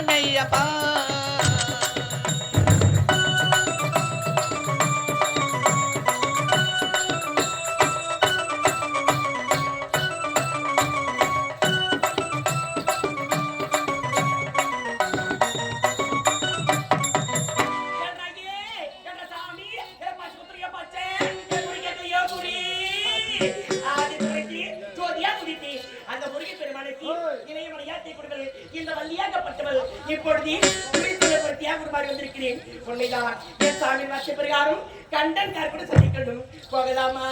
நெய்யப்பா இந்த வள்ளியாகப்பட்டவள் இப்பொழுது தியாகமாக வந்திருக்கிறேன். உண்மைதான் என் சாமி வாசிய பிரகாரம் கண்டன் கார் கூட சந்திக்கணும். போகலாமா?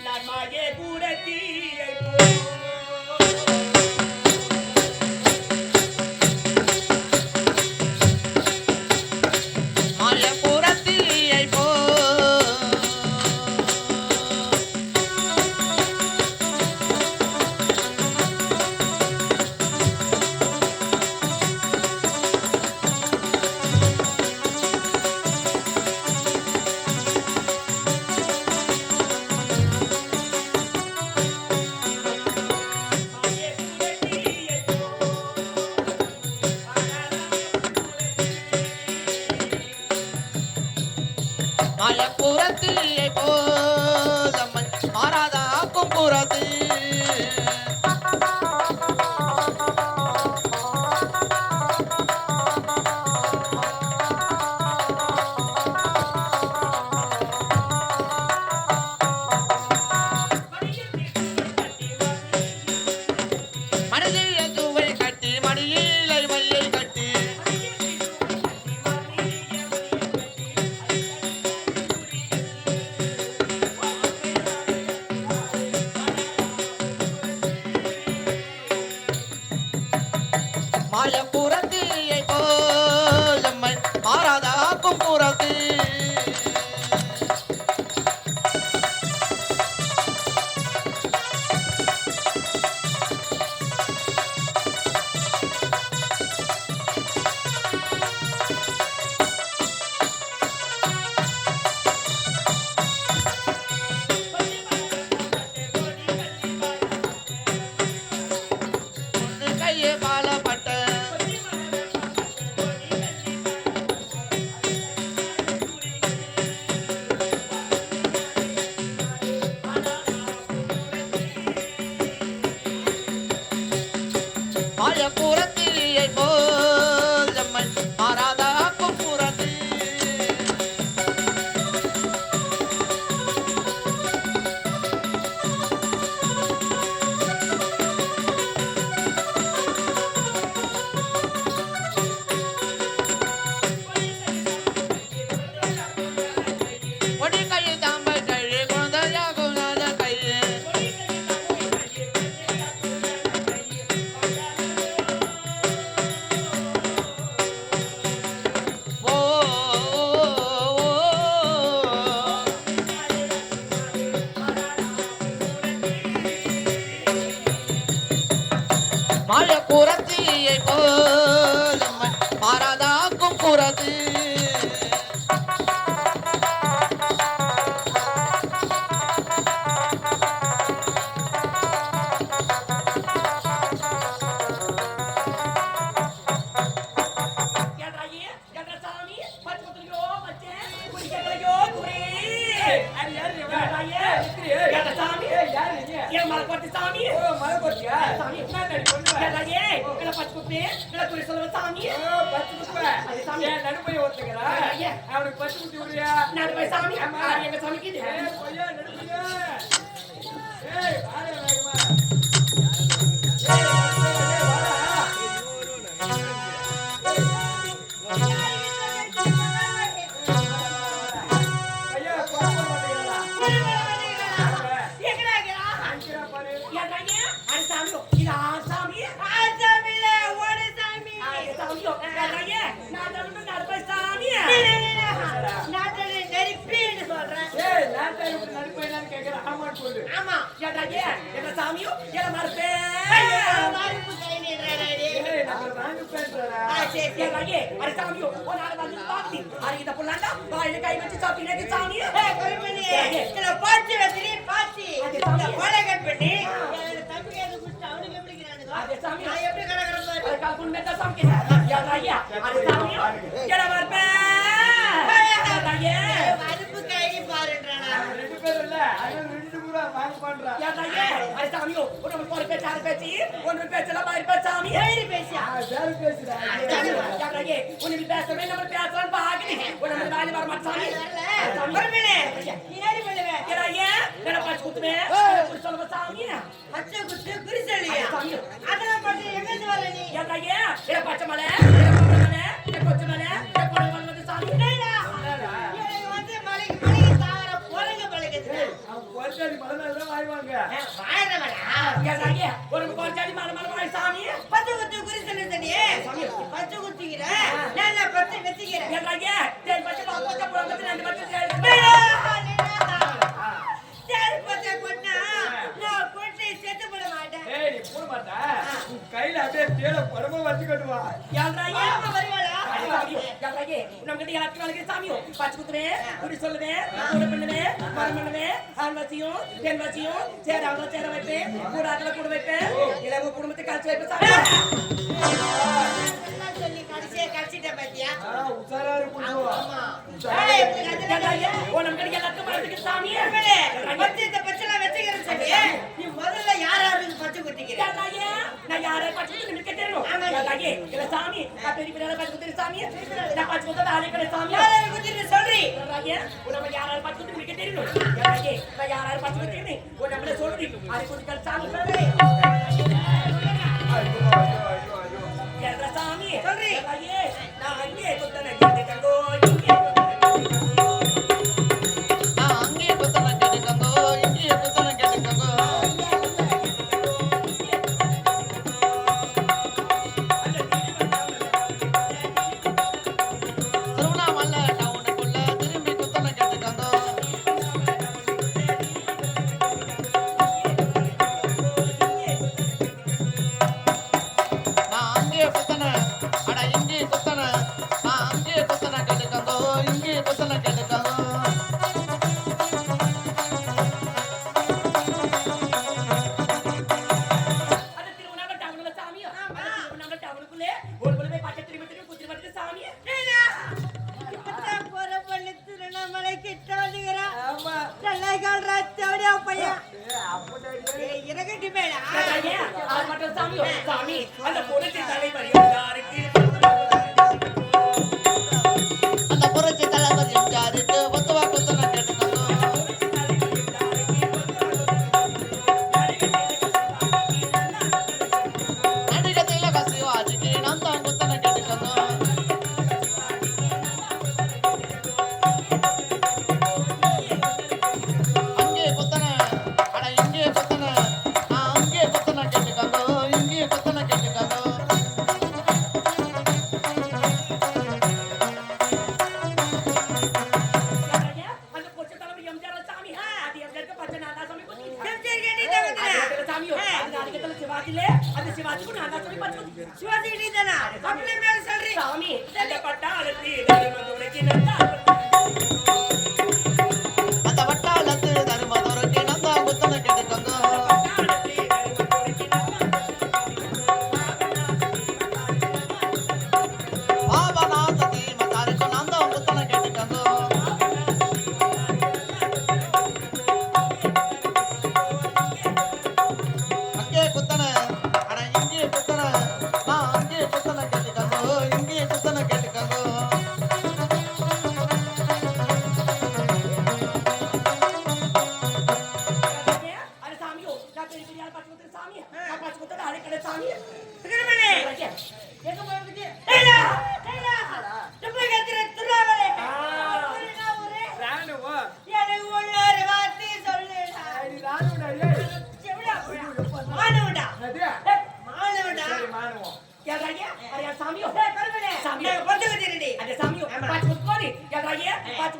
நான் மாயே கூட தீயை மாயப்புறத்திலே போதம்மன் மாறாத ஆக்கும் புறத்து மாயப்புறத்திலே போதம்மன் மாறாத ஆக்கும் புறத்து மாயப்புறத்திலே போதம்மன் மாறாத ஆக்கும் புறத்து ஒடி கையில் தாம்பல் கழி குழந்தையாகும் கையே மாயப்புறத்திலே போதம்மன் மாறாத ஆக்கும் புறத்து அவனுக்கு பச்சு குட்டி விடுறியா? சாமி எங்க சாமிக்கு சாமி சாமியோ ஐயா நான் தான் நடுப்ப சாமி நாட்டை நெருப்பின்னு சொல்றேன். ஏய் நாட்டை விட்டு நடுப்பேனான்னு கேக்குற ஆமான்னு சொல்லு. ஆமா ஐயா என்ன சாமியோ என்ன மறுப்பே மறுப்பு கை நீடுறாடி. ஏய் நான் வாங்க பேசுறடா. சரி ஐயா அரை சாமியோ ஒரு நாள் வந்து பாத்தி அரை இந்த புள்ளாண்டா வாயில கை வச்சு சாப்பிட்டே சாமி குருமணி இதுல பாச்சி வச்சிரி பாச்சி இந்த கோலை கட் பண்ணி என்னோட தம்பி அது குடிச்சு அவனுக்கு எப்படி இருக்கிறானுங்க அதே சாமி நான் எப்படி கலக்கறேன் பாரு. அரை கால் புண்ணே தான் சாமி ஐயா அரை சாமியோ என்ன மறுப்பே ஐயா மறுப்பு கை பாருன்றானா. ரெண்டு பேரும் இல்ல அவன் ரெண்டு கூட வாங்க பண்றா. அரை சாமியோ ஒரு பேச்சு ஆறு பேச்சு ஒன்று பேச்செல்லாம் மாதிரி பேசாமி ஏறி பேசியா வேற பேசுறா. உனக்கு பேசவே நம்ம பேசலாம் பாக்குறேன் உனக்கு வேலை வர மாட்டாங்க வரல குருமணி நீ ஏறி பண்ணுவே சொல்லுவ சாமி பச்சை குத்து குறிச்சலியா அதெல்லாம் பார்த்து எங்க இருந்து வர நீ பச்சை மலை கொச்சு மலை சாமி எனக்கு வந்து மலைக்கு மலைக்கு தாவர போறங்க பழகுது அவன் கோச்சாடி மலை மேல தான் வாய்வாங்க. வாழறவனா ஒரு கொஞ்சாடி மலை மலை வாய் சாமி பச்சை குத்து குறிச்சலி தண்ணி பச்சை குத்திக்கிற நான் பச்சை வெச்சிக்கிறேன் பச்சை பச்சை ரெண்டு பச்சை சரி பச்சை கொட்டா நான் கொட்டை செத்து போட மாட்டேன் ஏய் நீ போட மாட்டா. உன் கையில அப்படியே தேட படமா வச்சு கட்டுவா. ஆமா வருவாளா நம்மகிட்ட யாருக்கு நாளைக்கு சாமியோ பச்சை குத்துவேன் குடி சொல்லுவேன் கூட பண்ணுவேன் மரம் பண்ணுவேன் ஆண் வசியும் பெண் வசியும் சேராங்க சேர வைப்பேன் கூடாதுல கூட வைப்பேன் இளவு குடும்பத்தை கழிச்சு வைப்பேன் சாமி எல்லாம் சொல்லி கடைசியா கடிச்சிட்டேன் பாத்தியா உசாரா இருக்கும். ஆமா நம்மகிட்ட எல்லாத்துக்கும் மரத்துக்கு சாமி பச்சை இந்த பச்சைலாம் வச்சுக்கிறேன் சொல்லி நீ முதல்ல யாராருக்கு பச்சை குத்திக்கிறேன் நான் யாரை பச்சை குத்து நிக்க தெரியும் இல்ல சாமி பெரிய பெரிய பச்சை குத்து சாமி நான் பச்சை குத்த வேலை கிடையாது சாமி யாராரு குத்திட்டு சொல்றி உனக்கு யாராவது பச்சை குத்து நிக்க தெரியும் நான் யாராவது பச்சை குத்தி நம்மள சொல்றி அது கொஞ்சம் சாமி சொல்றி என்ற சாமி சொல்றி நான் அங்கே குத்தன கேட்டுக்கோ நான் அங்கே குத்தன கேட்டுக்கங்கோ இங்கே குத்தன கேட்டுக்கங்கோ திருவண்ணாமலை டவுனுக்குள்ள திரும்பி குத்தன கேட்டுக்கங்கோ நான் அங்கே குத்தன அட இங்கே குத்தன நான் அங்கே குத்தன கேட்டுக்கங்கோ இங்கே குத்தன கேட்டுக்கங்கோ அது திருவண்ணாமலை டவுன்ல சாமியோ திருவண்ணாமலை டவுனுக்குள்ளே ஒரு போய் பச்சை திரும்பி திரும்பி குத்தி வந்து சாமி இப்பதான் போற பொண்ணு திருவண்ணாமலை கிட்ட வந்துக்கிறா ஆமா. நல்லா கால்ரா தேவடியா பையன் அப்படியே இறகட்டி மேடா அது மட்டும் சாமியோ சாமி அந்த புரட்சி தலைவர் யாருக்கு அந்த புரட்சி தலைவர் எம்ஜிஆருக்கு ஒத்துவா குத்தன கேட்டுக்கங்கோ நடிகர் திலக சிவாஜிக்கு நான் தான் குத்தன கேட்டுக்கங்கோ அங்கே குத்தன அட இங்கே குத்தன நான் அங்கே குத்தன கேட்டுக்கங்கோ இங்கே குத்தன கேட்டுக்கங்கோ அந்த புரட்சி தலைவர் எம்ஜிஆர் சாமி அது எம்ஜிஆருக்கு பச்சை நான் தான் சாமி குத்தி செஞ்சு கேட்டிட்டே வந்துறா சாமியோ அந்த அடிக்கத்துல சிவாஜிலே அந்த சிவாஜிக்கு நான் தான் சாமி பச்சை குத்தி சிவாஜி நீதானா அப்படியே மேல சொல்றி சாமி அந்த பட்டாளத்தி தருமதுரைக்கு நந்தா அந்த வட்டாளத்து தருமதுரைக்கு நான் தான் குத்தன கேட்டுக்கங்கோ பட்டாளத்தி தருமதுரைக்கு பாபநாத தீமதாருக்கு நான் தான் குத்தன கேட்டுக்கங்கோ அங்கே குத்தன அட இங்கே குத்தன நான் அங்கே குத்தன கேட்டுக்கங்கோ இங்கே குத்தன கேட்டுக்கங்கோ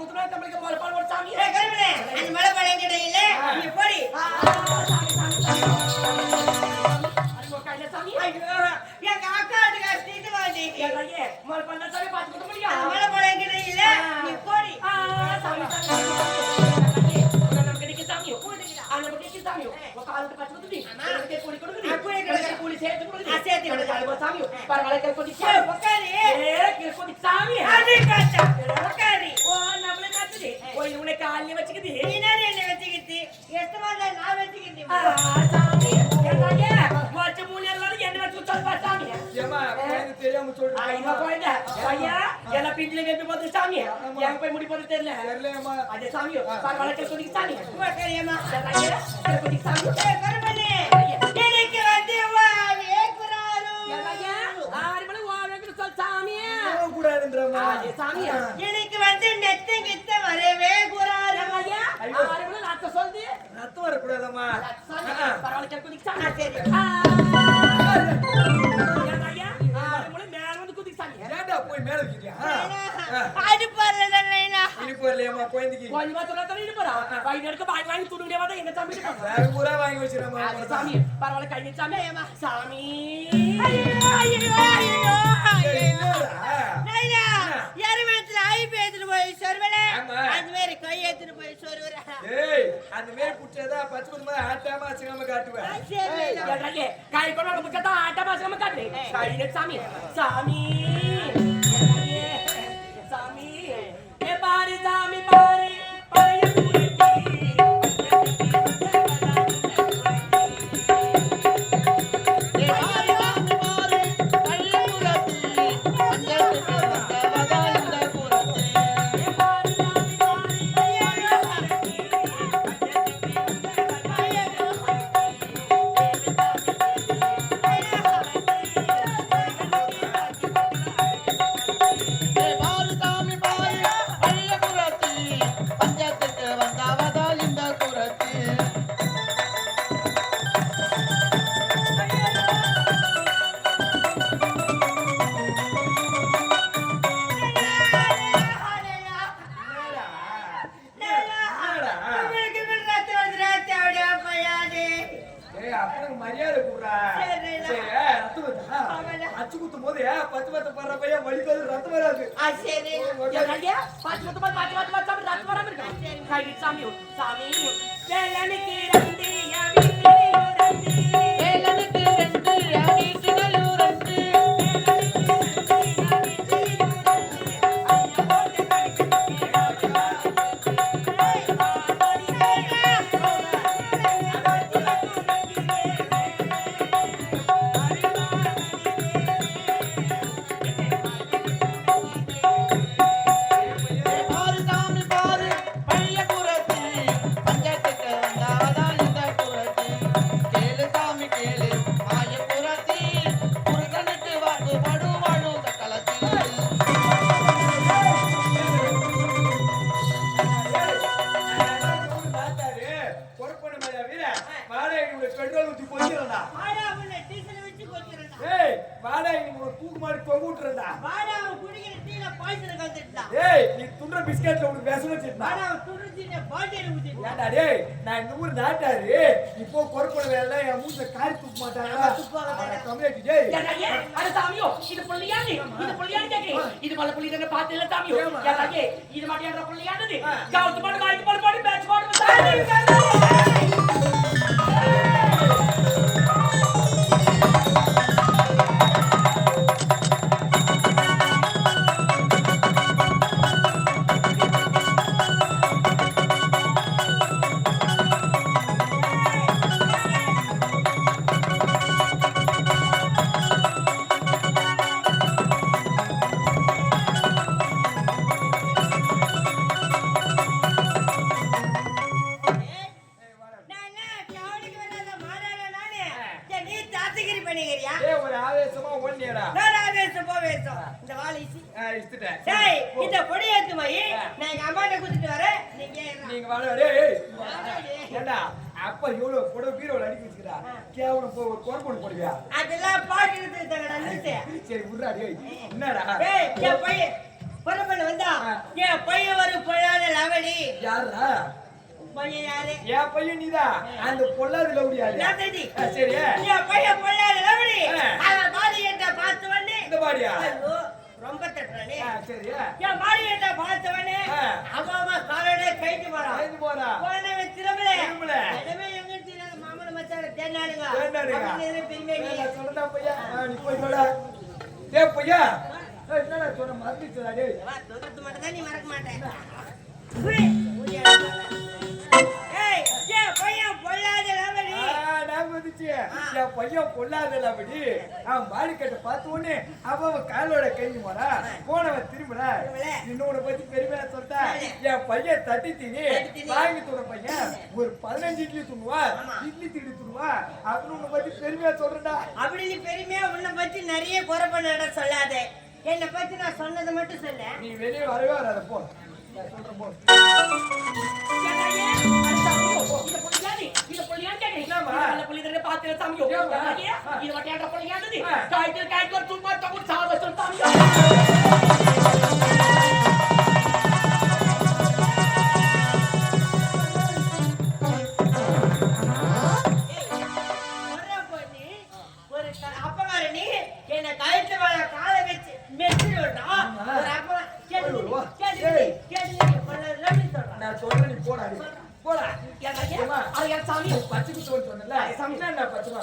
குத்துனா நம்மளுக்கு பால் பால் ஒரு சாமி ஏய் கருமனே அந்த மலை பழைய கிடையில நீ போடி அது கையில சாமி ஐயோ எங்க அக்காட்டு கஷ்டிட்டு வாடி ஏங்க பால் பால் சாமி பாத்து குத்த முடியா அந்த மலை பழைய கிடையில நீ போடி சாமி நமக்கு நிக்க சாமி நமக்கு நிக்க சாமி ஒரு காலுக்கு பாத்து குத்துடி நமக்கு கூலி கொடுக்குடி நமக்கு கூலி சேர்த்து கொடுக்குடி சேர்த்து கொடுக்குடி. நமக்கு சாமி பரவாயில்லை கொடி ஏய் உட்காரு கொடி சாமி அது காச்சா உட்காரு ஓ நம்மள காத்துடி ஓ இவனை கால்ல வச்சுக்குது நீ என்ன வெச்சிக்கிட்டு எட்டு மாதம் நான் வெச்சிக்கிட்டு சாமி என்னங்க வாச்ச மூலையெல்லாம் என்ன வச்சு சொல்வா சாமி ஏமா எனக்கு தெரியாம சொல்றேன் ஐயா போயிட ஐயா எல்லாம் பிஞ்சில வெப்பி போது சாமி எங்க போய் முடி போது தெரியல தெரியலமா அதே சாமி பரவாயில்லை கொடி சாமி உட்காரியம்மா ஐயா கொடி சாமி ஏய் கருமனே எனக்கு வந்து வாவே குராரு ஐயா ஆறுமணி வாவேக்கு சொல் சாமி கூடாதுன்றமா அதே சாமி எனக்கு வந்து நெத்த கிட்ட வரவே குராரு ஐயா ஆறுமணி நாத்த சொல்து ரத்தம் வரக்கூடாதம்மா சாமி பரவாயில்லை கொடி சாமி சரி ஐயா ஆறுமணி மேல வந்து குதி சாமி ஏன்டா போய் மேல வைக்கிறியா அது பரல நைனா இனிப்பு வரலையாமா குழந்தைக்கு கொஞ்சமா சொல்ல தரீங்க போறா வாங்கி எடுக்க வாங்கி துடுங்கடே வந்தா எங்க சாமி இருக்காங்க வேற பூரா வாங்கி வச்சிரமா அது சாமி பரவாயில்லை கை சாமி சாமி நைனா யாரு மேத்துல ஐ பேத்துட்டு போய் சொர்வல ஆமா. அது மாதிரி கை ஏத்துட்டு போய் சொர்வற ஏய் அந்த மேல புடிச்சதா பச்சை குடுமா ஆட்டாம அசங்காம காட்டுவேன் சரி எல்லையே கை கொண்டு முக்கத்தா ஆட்ட பாசமா காட்டு கை சாமி சாமி எல்லையே சாமி ஏ பாரு சாமி பாரு பழைய உங்களுக்கு விடுறாத்து வந்துறாத்து அப்படியே பையானே ஏய் அப்பனுக்கு மரியாதை கூடா சரி. சரி ரத்தம் வருதா அச்சு குத்தும் போது பத்து பத்து படுற பையன் வலிக்காது ரத்தம் வராது சரி எல்லையே பாத்து சாமி ராத்து வராம இருக்கா கை சாமி சாமி வேலனுக்கு ரண்டி பெட்ரோல் ஊத்தி போயிடா வாடா அவனை டீசல் வச்சு கொச்சிரடா ஏய் வாடா நீ ஒரு தூக்கு மாதிரி தொங்க விட்டுறடா வாடா அவன் குடிக்கிற டீல பாய்ச்சல் கலந்துட்டா ஏய் நீ துண்ட பிஸ்கட்ல உனக்கு விஷம் வச்சிருந்தா வாடா அவன் துடிச்சின பாட்டில ஊத்திட்டா ஏண்டா டேய் நான் இந்த ஊர் நாட்டாரு இப்போ கொரப்பட வேலை என் மூஞ்சில காரி தூக்க மாட்டாங்களா கம்மியாட்டி டேய் எல்லையே அட சாமியோ இது புள்ளியானி கேக்குறீங்க இது மல்ல புள்ளி தான பாத்து இல்ல சாமியோ எல்லையே இது மாட்டியான்ற புள்ளியானது கவுத்து போடு வாங்கி போடு பேட்ச் போடு சாமி ஏய் ஒரு ஆவேசமா ஓடுனியடா இந்த வாலிசி இஷ்டட்டேன் டேய் இந்த பொடி ஏத்து மை நான் எங்க அம்மாட்ட குடுத்துட்டு வரேன் நீங்க நீங்க வாடா டேய் ஏண்டா அப்பா இவ்வளவு போட பீரோல அடிக்கி வச்சுக்கிறா கேவலம் போ ஒரு கோர்போன் போடுவியா அதெல்லாம் பாட்டு எடுத்துட்டாங்கடா நிறுத்து சரி விடுறா டேய் என்னடா டேய் என் பையன் பொறுப்பண்ண வந்தா என் பையன் ஒரு பொழாத லவடி. யாருடா? பையன் யாரு? என் பையன் நீதான். அந்த பொல்லாத லவுடி யாரு? நான் தெரிஞ்சு. சரி. என் பையன் பொழாத லவடி. அவன் பாடியேட்ட பார்த்த உடனே இந்த பாடியா? ஐயோ, ரொம்ப தட்டுறானே. சரி. என் பாடியேட்ட பார்த்த உடனே அவன் காலோட கைட்டு போறான். கைது போறா. போனவன் திரும்பல. திரும்பல. எனவே எங்க தெரியாத மாமன மச்சான தேனாடுங்க. தேனாடுங்க. அப்படின்னு பெருமை நீ. நான் சொல்றேன் பையா. நீ போய் சொல்டா. டேய் பையா. என்னடா சொன்ன மறந்துட்டடா டேய். வா, தொடுத்து மட்டும் தான் நீ மறக்க மாட்டே. ஏய், என் பையன் பொல்லாத லவடி. நான் வந்துச்சு. என் பையன் பொல்லாத லவடி. அவன் பாடி கட்ட பார்த்த உடனே அவன் காலோட கைது போறா. போனவன் திரும்பல. இன்னொன்னு பத்தி பெருமையா சொல்லிட்டா. என் பையன் தட்டி தீனி வாங்கி தூர பையன் ஒரு 15 இட்லி துணுவா, இட்லி திடி துணுவா அப்படின்னு உன்னை பத்தி பெருமையா சொல்றா. அப்படி நீ பெருமையா உன்னை பத்தி நிறைய குறை பண்ண சொல்லாத. என்னை பத்தி நான் சொன்னதை மட்டும் சொல்ல. நீ வெளியே வரவே வராத போ. நான் சொல்றேன் போ. அப்பகாரணி என்ன கழுத்து மேல காலை வச்சு மெச்சு விட்டான். ஒரு அப்பா நான் சொல்றேன் நீ போடா டேய். போடா. அது என் சாமி பச்சை குத்துவன்னு சொன்னல. சாமி நான் பச்சை குத்துவா.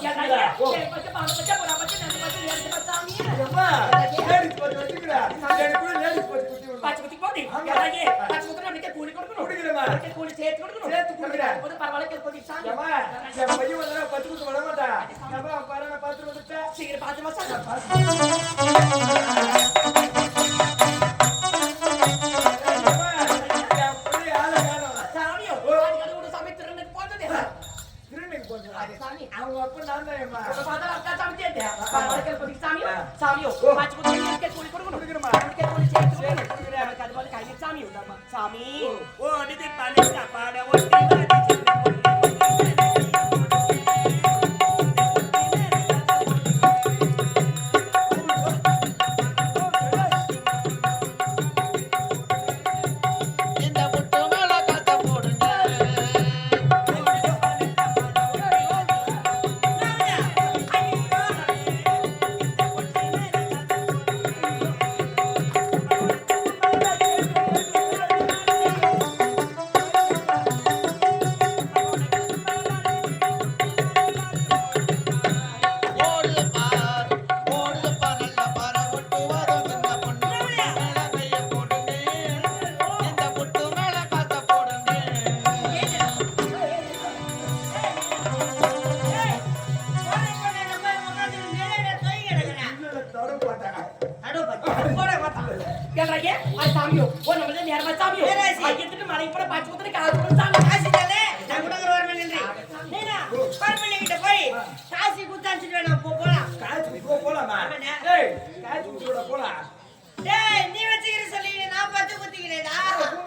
அம்மா லேடிஸ் பச்சை குத்துடா. எனக்கு கூட லேடிஸ் பச்சை குத்தி விடு. பச்சை குத்தி போடி. பச்சை குத்துனா அப்படியே கூலி கொடுக்கணும். குடிக்கிறேமா. கூலி சேர்த்து கொடுக்கணும். சேர்த்து குடிக்கிறேன். போது பரவாயில்லை போடி சாமி. அம்மா என் பையன் வந்தா பச்சை குத்து விட மாட்டா. அம்மா பாருங்க பாத்து வந்துட்டா. சீக்கிரம் பாத்து மாசா. அவங்க அப்ப நான் தான் ஏமா சாமியோ பாச்சு கொடுத்து கூலி கொடுக்கணும். குடிக்கிறேமா. கூலி சேர்த்து கொடுக்கணும். எனக்கு அது மாதிரி கையில சாமி உண்டாமா. சாமி ஓ நிதி பாட பாட ஒட்டி சாமியோ ஓ நம்ம நேரமா சாமியோ ஐயத்துக்கு மலை போட பாச்சு குத்துற காசு கொடுத்து சாமி காசு தரல. நான் கூட ஒரு வரமே நின்று. நீனா பர்மனென்ட் கிட்ட போய் காசு குத்தாச்சிட்டு வேணா போலாம். காய்ச்சி போலாமா? ஏய் காய்ச்சி கூட போலாம். டேய் நீ வச்சிக்கிற சொல்லி நான் பத்து குத்திக்கிறேடா.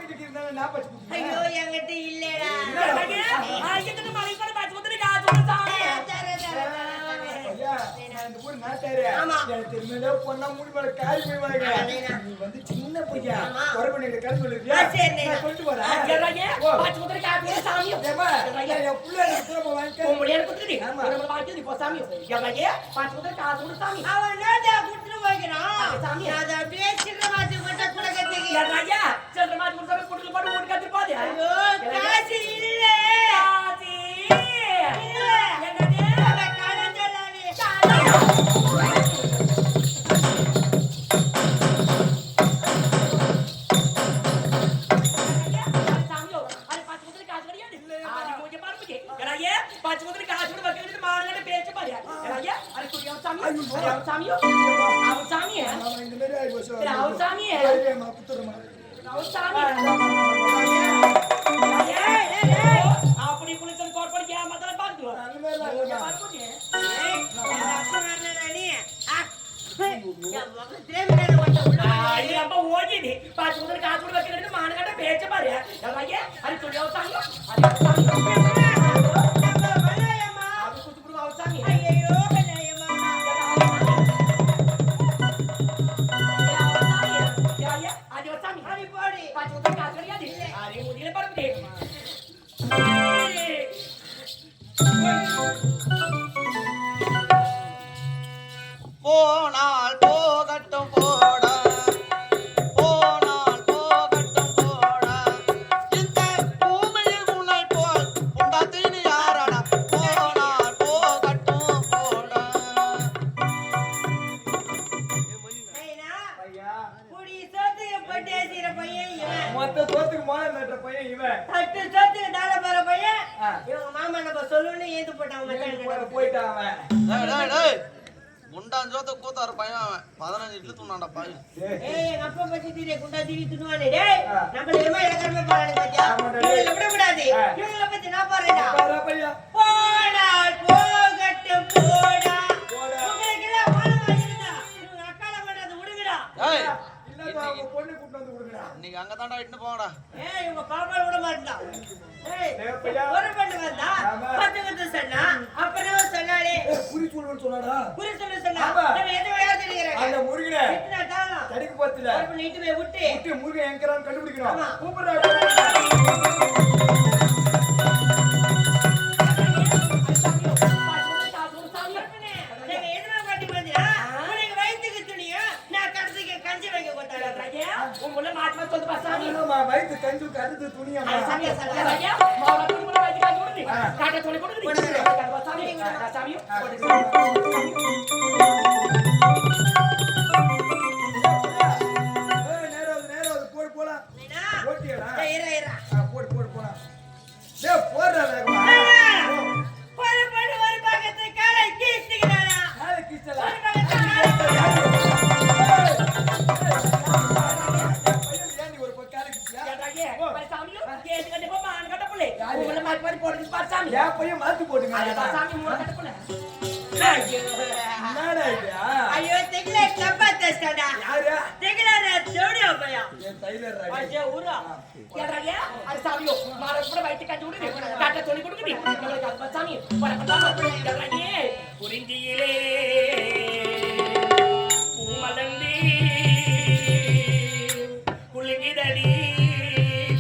வீட்டுக்கு இருந்தா நான் பச்சை குத்து. ஐயோ என்கிட்ட இல்லடா. ஐயத்துக்கு மலை போட பாச்சு குத்துற காசு கொடுத்து சாமி ஐயா நான் இந்த ஊர் நாட்டாரு. எனக்கு தெரியுமே பொண்ணா மூணு மேல காய் போய் வாங்க. நீ வந்து சின்ன பையா குறை பண்ணிட்டு கதை சொல்லுறியா? நான் கொண்டு போறேன். பாச்சு குத்துற காசு கொடுத்து சாமி ஏமா என் புள்ள எனக்கு திரும்ப வாங்கிக்க. உம்முடைய குத்துடி நம்ம வாங்கி போ சாமி எவனே பாச்சு குத்துற காசு கொடுத்து சாமி அவன் நேடா குத்துட்டு போய்க்கிறான். சாமி அத அப்படியே சின்னமாத்தி போட்டா கூட கத்திங்க. ஐயா சந்திரமாதி குடுற குடுல போடு ஓடி கத்தி பாரு. ஐயோ காசு இல்ல. காசு இல்ல. என்னது அத காலஞ்சலானே. சாமியோ அது பாச்சு குத்துற காசு கிடையாது. ஆதி கொஞ்சம் பாருங்க. ஐயா பாச்சு குத்துற காசு கூட வைக்கிறது மானல பேச்சு பாரு. ஐயா அது குடியா சாமி. சாமியோ அவன் சாமியே. அவன் இந்த மாதிரி ஆயி போச்சு. அவன் சாமியே. ஏமா புத்துறமா. அவன் சாமியே. அப்படி குளிச்சல் கோட்படி ஏமாத்தல பாருங்க. அந்த மாதிரி இல்ல. பாருங்க. ஏய் அப்புறம் என்ன நீ? யா வக தேவனே வட்ட உள்ள. ஐயா அப்ப ஓடிடி. பாச்சு குத்துற காசு கூட வைக்கிறது மானல பேச்சு பாரு. ஐயா அது குடியா சாமியோ. அது சாமியோ. வளையம்மா. அது குத்து குடு அவன் சாமி. ஐயோ வளையம்மா. அது பறக்காது ஆரிய மூதியில பறக்குது போனால் போகட்டும் போடா போனால் போகட்டும் போடா இந்த பூமியில் உன்னை போல் உண்டாத்தீனி யாரடா போனால் போகட்டும் போடா ஐயா, ஐயா குடி சோத்துக்கு பொட்டேசிற பையன் இவன். மொத்த சோத்துக்கு மாலை நட்டுற பையன் இவன் தட்டு சோத்துக்கு தாழ போற பையன் ஆ. இவங்க மாமா நம்ம சொல்லணும்னு ஏந்து போட்டாங்க மச்சான். போயிட்டான் அவன் டேய் டேய் டேய் முண்டாஞ்சோத்த கூத்தாரு பையன் அவன் 15 இட்லி தூண்டாண்டா பையன் ஏய், எங்க அப்பா பத்தி தெரிய குண்டா திரி தின்னுவானே. டேய், ஆ. நம்மள எருமை இழக்காம போறானே பாத்தியா? ஆமாடா, இவங்களை டேய். விடக்கூடாது. ஆ. இவங்களை பத்தி நான் பாருடா. பாரா பையா போனால் போகட்டும் போடா. போடா. உங்களுக்கெல்லாம் மானமா இருந்தா, இவங்க அக்கால கொண்டாந்து விடுங்கடா. ஏய் இல்லப்பா அவங்க பொண்ணு கூட்டு வந்து கொடுக்குறா இன்னைக்கு அங்கதான்டா இட்டுன்னு போங்கடா ஏய், இவங்க பாப்பால விட மாட்டா. ஏய், டேய் பையா. ஒரு பண்ணு வந்தா, ஆமா. 10 கத்து சொன்னா, அப்புறம் சொன்னாலே, குறி சொல்லுன்னு சொன்னாடா குறி சொல்லு சொன்னா, ஆமா. நம்ம எது விளையாட்டு இருக்கிறாங்க. அந்த முருகனை இத்தனை தாளம். தடுக்க போத்துல ஒரு பண்ணு இட்டு போய் விட்டு, முருகன் எங்கறான்னு கண்டுபிடிக்கணும் ஆமா. கூப்பிடுறா நீங்க எதுனா காட்டி வந்தீங்க, உனக்கு வயித்துக்கு துணியும், நான் கடைசிக்கு கஞ்சி வைக்க கொண்டாடுறேன். உன் முள்ள மாட்டு மாதிரி சொல்லு பாசாமி வயிற்று கஞ்சு கருது துணியம்மா சாமியா சாமி. மாவள துணி முள்ள வயித்து காட்டி கொடுக்குது காட்ட துணி கொடுக்குது பாசாமி சாமி நேரம் போடு போலாம் நீனா? போட்டியடா ஏய், இரு, இரு. போடு போடு போலாம் டேய் போடுறா வேகமா ஒரு பொண்ணு ஒரு பக்கத்து காலை கீழ்த்துக்கிறாளா? காலை கிச்சல ஒரு பக்கத்து காலை ஏண்டி ஒரு காலை கிச்சியா கேட்டாங்க பாசாமி கேட்டு கட்டி போமா அங்க கட்ட புள்ளே உன் முள்ள மாட்டு மாதிரி போடுது பாசாமி ஏன் பையன் மாத்தி போட்டுங்க அது பாசாமி மூணு கட்ட புள்ளே என்னடா இது ஐயோ, தெகில தப்பா தஸ்டா. யாரு தெகில ஜோடியா பையா. என் டைலர் ராடி ஐயா ஊரா கேட்டாங்க அது சாமியோ மாற கூட வயித்து காட்டி கொடுக்குது காட்ட துணி கொடுக்குது நம்மளுக்கு அது பாசாமி பரப்படாம கேட்டாங்க குறிஞ்சியிலே பூமலந்தி குலுங்கிதடி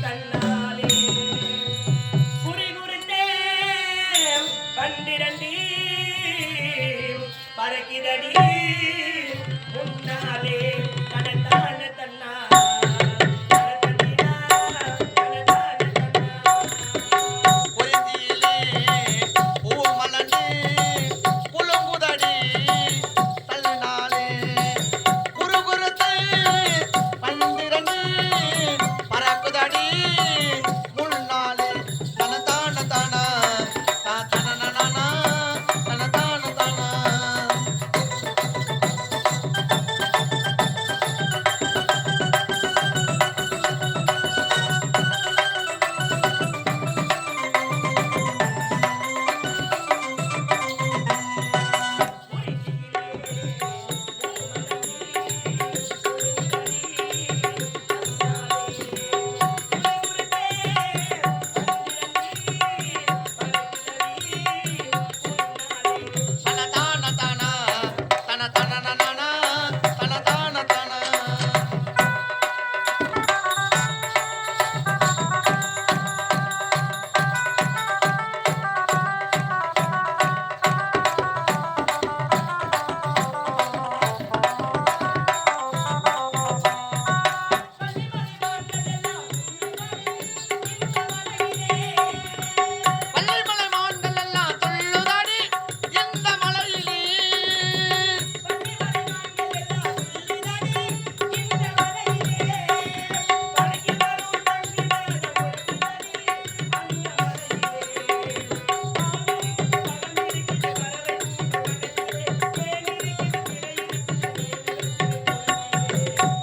தன்னாலே குறி குறித்தே பன்னிரண்டி பறக்கிதடி முன்னாலே தனத்தான தன்னா குறிஞ்சியிலே பூ மலர்ந்து குலுங்குதடி தள்ளினாலே குறுகுறுத்து 12 பறக்குதடி முன்னாலே தனதான தானா தனனனனா தனதான தானா தனதான தானா தனதனனனா தனதான தானா பள்ளிமலை மான்கள் எல்லாம் துள்ளுதடி இந்த மலையிலே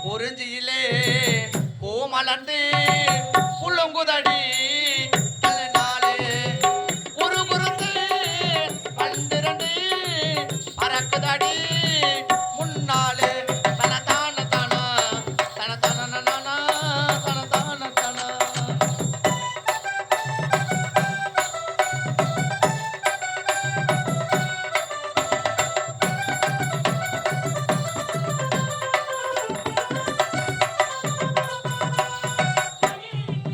குறிஞ்சியிலே பூ மலர்ந்து புல்லுங்குதடி தள்ளினாலே குறுகுறுத்து 12 பறக்குதடி முன்னாலே தனதான தானா தனதனனனா தனதான தானா Thank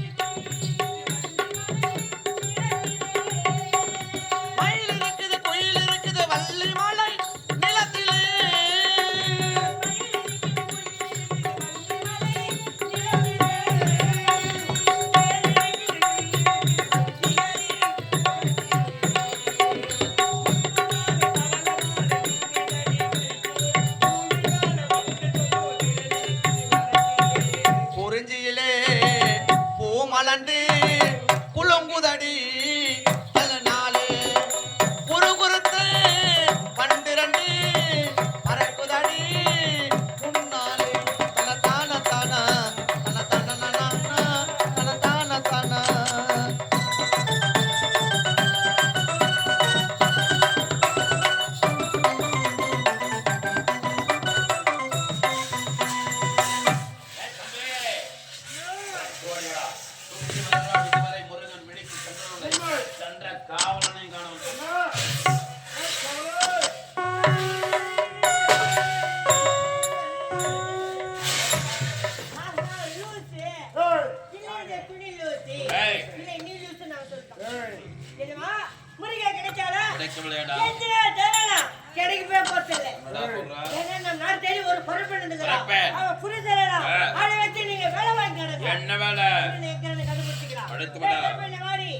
என்ன வேலை? எங்கன்னு கண்டுபிடிச்சிக்கிறான். அடுத்து வாடா. தம்பி வாடி.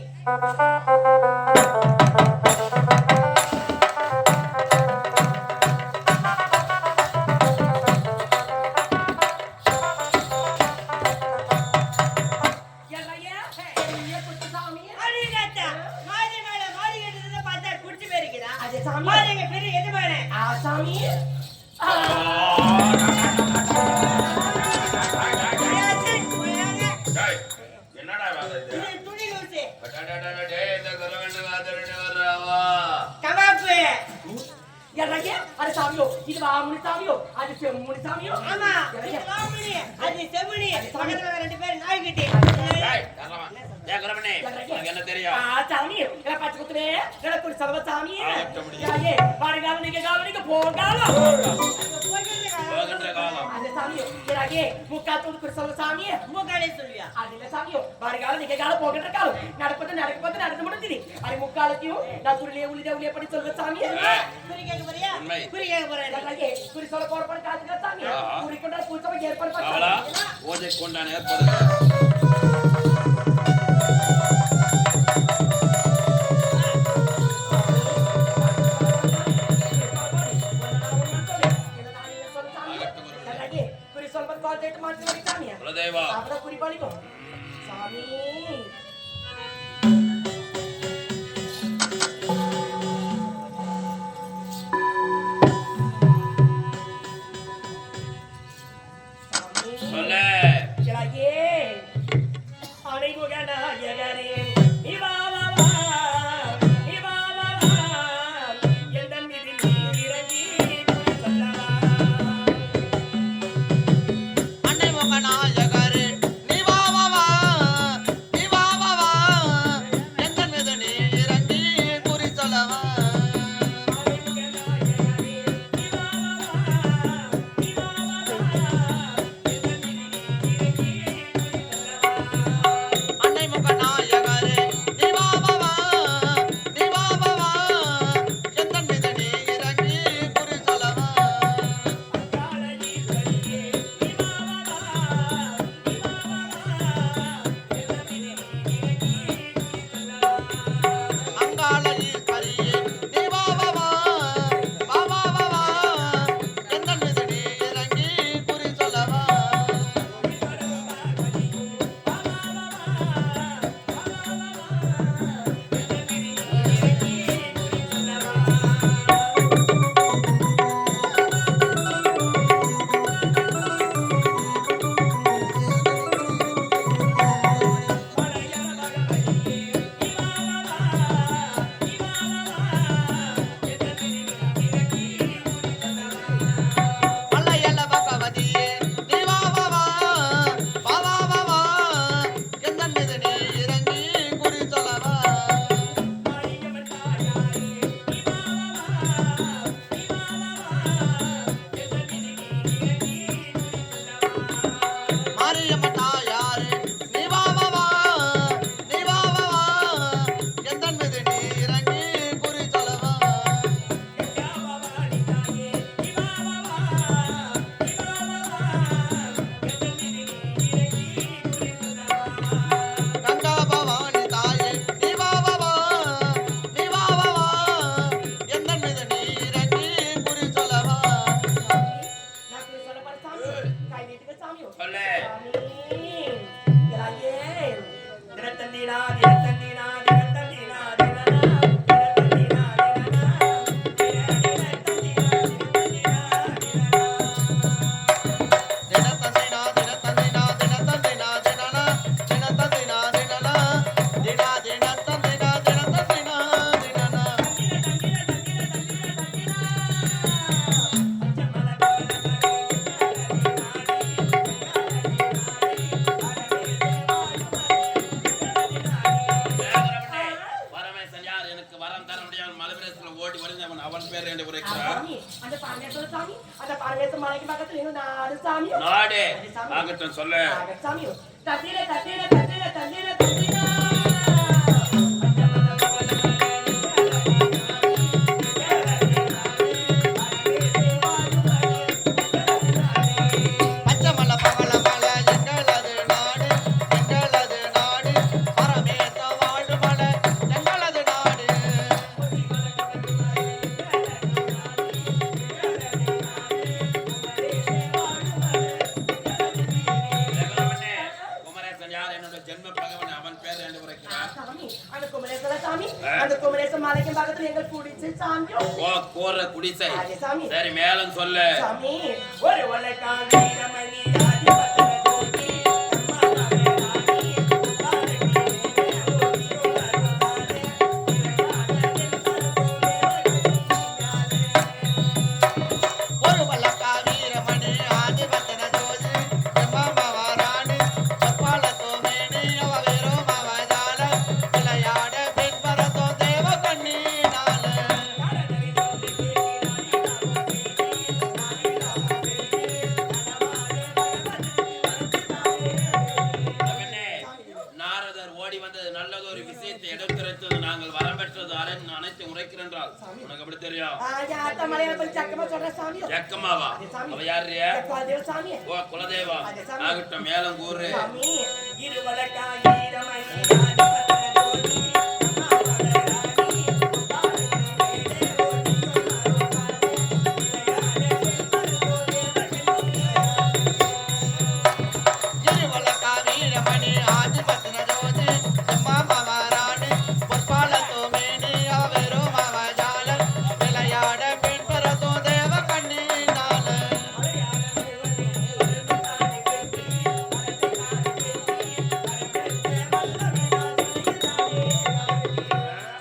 அடிங்கத்தா. மாடி மேல மாடி கட்டுறத பார்த்தா குடிச்சு போயிருக்கிறா. அது சாமி. மாடிங்க பெரிய எஜமானே. சாமி டேய், என்னடா வேலை இது? இது துணி லூசு. டேய், இந்த கரவண்டு வாதரண்டு வர்றாவா? கவாப்பு. எல்லையே அது சாமியோ இது வாமுனி சாமியோ அது செம்முனி சாமியோ ஆமா. இது வாமுனி. அது செம்முனி. பக்கத்துல ரெண்டு பேர் நாய்க்குட்டி. டேய், தரமா. டேய் கரவண்டே, உனக்கு என்ன தெரியும்? சாமி என்ன பச்சை குத்துவே எனக்கு ஒரு சர்வ சாமி ஆகட்டும் முடியாது. எல்லையே வாடிகால நீங்க போகாலோ போகின்ற காலம். அது சாமியோ எல்லையே முக்காத்தோடு ஒரு சர்வ சாமி மூக்காடே சொல்லியா? அதுல சாமியோ வாடிகால நீங்க போகின்ற காலம் நடந்து முடிஞ்சிரு அது முக்காலத்தையும் நான் துருளியே உள்ளியே படி சொல்வ சாமி குறி கேட்க போறியா? உண்மை. குறி கேட்க போறேன். எல்லையே குறி சொல்ல போறப்ப காத்துக்க சாமி குறி கொண்டா பூச்சவ ஏற்பாடு அவளா பண்ணா ஓஜை கொண்டான ஏற்படுது. குலதேவா. சொல்லு. அன்னை முகநாயகரே நீ வா வா வா நீ வா வா வா எந்த மீது நீ இறங்கி குறி சொல்லவா அன்னை முகநாயகரே நீ வா வா வா நீ வா வா வா எந்த மீது நீ இறங்கி குறி சொல்லவா அங்காள ஈஸ்வரியே நீ வா வா வா வா வா வா வா எந்த மீது நீ இறங்கி குறி சொல்லவா அல்லையல்ல பகவதியே நீ வா வா வா வா வா வா வா எந்த மீது நீ இறங்கி குறி சொல்லவா மாரியம்மன் தாயாரே நீ வா வா வா நீ வா வா வா எந்த மீது நீ இறங்கி குறி சொல்லவா கங்கா பவானி தாயே நீ வா வா வா நீ வா வா வா எந்த மீது நீ இறங்கி குறி சொல்லவா சொல்லு. தினத்தந்தினா தினத்தந்தினா தினத்தந்தினா தினனா தினத்தந்தினா தினனா தினா தினத்தந்தினா தினத்தந்தினா தினனா வரமேசன் யார்? எனக்கு வரம் தர முடியாமல் மலைப்பிரதேசத்துல ஓடி வருகிறவன் அவன் பேர் என்று உரைக்கிறார். நாடே ஆகட்டும் சொல்லு. பச்சை மலை பவள மலை எங்களது நாடு யார் என்னோட ஜென்ம பகவன் அவன் பேர் என்று உரைக்கிறார். சாமி அந்த குமரேசல சாமி அந்த குமரேச மாலைக்கு பக்கத்துல எங்க குடிச்சு சாமி ஓ கோர குடிசை. அதே சாமி சரி மேலும் சொல்லு. சாமி ஒரு வலக்கால் வீரமணி ஆதி பத்திர ஜோதி ஒரு வல்லக்கா வீரமணி ஆதிபத்தன ஜோதி எம்மாமவாராணி சொற்பாலத்தோ மேனி அவ வேரோ மாவதால விளையாட பின்பரத்தோ தேவ கண்ணீனால அவனே, நாரதர் ஓடி வந்தது நல்லதொரு விஷயத்தை எடுத்துரைத்தது நாங்கள் வரம் பெற்றது அனைத்து உரைக்கிறென்றால் உனக்கு எப்படி தெரியும்? ஆத்த மலையாள போய் சக்கமா சொல்ற சாமி ஜக்கமாவா? அவ யாரு? குலதேவ சாமி ஓ குலதேவா. ஆகட்டும் மேலும் கூறு. சாமி இரு வலக்கால் வீரமணி ஆதி பத்திர ஜோதி இருவலக்கா வீரமணி ஆதிபத்தன ஜோதி எம்மாமவாராணி சொற்பாலத்தோ மேனி அவ வேரோ மாவதால விளையாட பின்பரத்தோ தேவ கண்ணீனால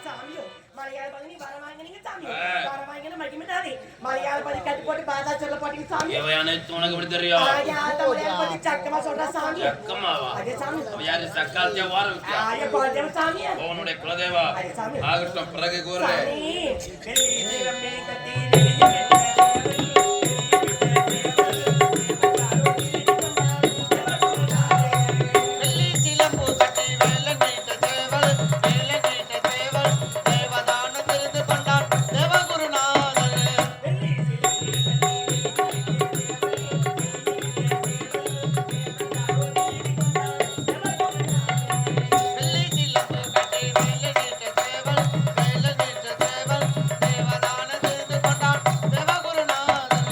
சாமியோ மலையாள பகுதி வரவாங்கனீங்க சாமியோ வரவாங்கன மகிமனாரி மலையாள பகுதி கட்டி போட்டு பாதா சொல்ல போட்டீங்க சாமி இவை அனைத்து உனக்கு எப்படி தெரியும்? ஆத்த மலையாள பகுதி சக்கமா சொல்ற சாமி ஜக்கமாவா? அதே சாமி அவ யாரு? சக்காத்தியா வார விட்டியா? குலதேவ சாமி உன்னுடைய குலதேவா. ஆகட்டும் பிறகு கூறு. சாமி வெள்ளி தீரம் மேல் கட்டி வெளியே வெள்ளி சிலம்பு கட்டி வேலை நீட்ட தேவல் தேவதான தெரிந்து கொண்டார் தேவகுருநாதர் வெள்ளி சிலம்பு கட்டி வேலை நீட்ட தேவல் தேவதான தெரிந்து கொண்டார் தேவகுருநாதர்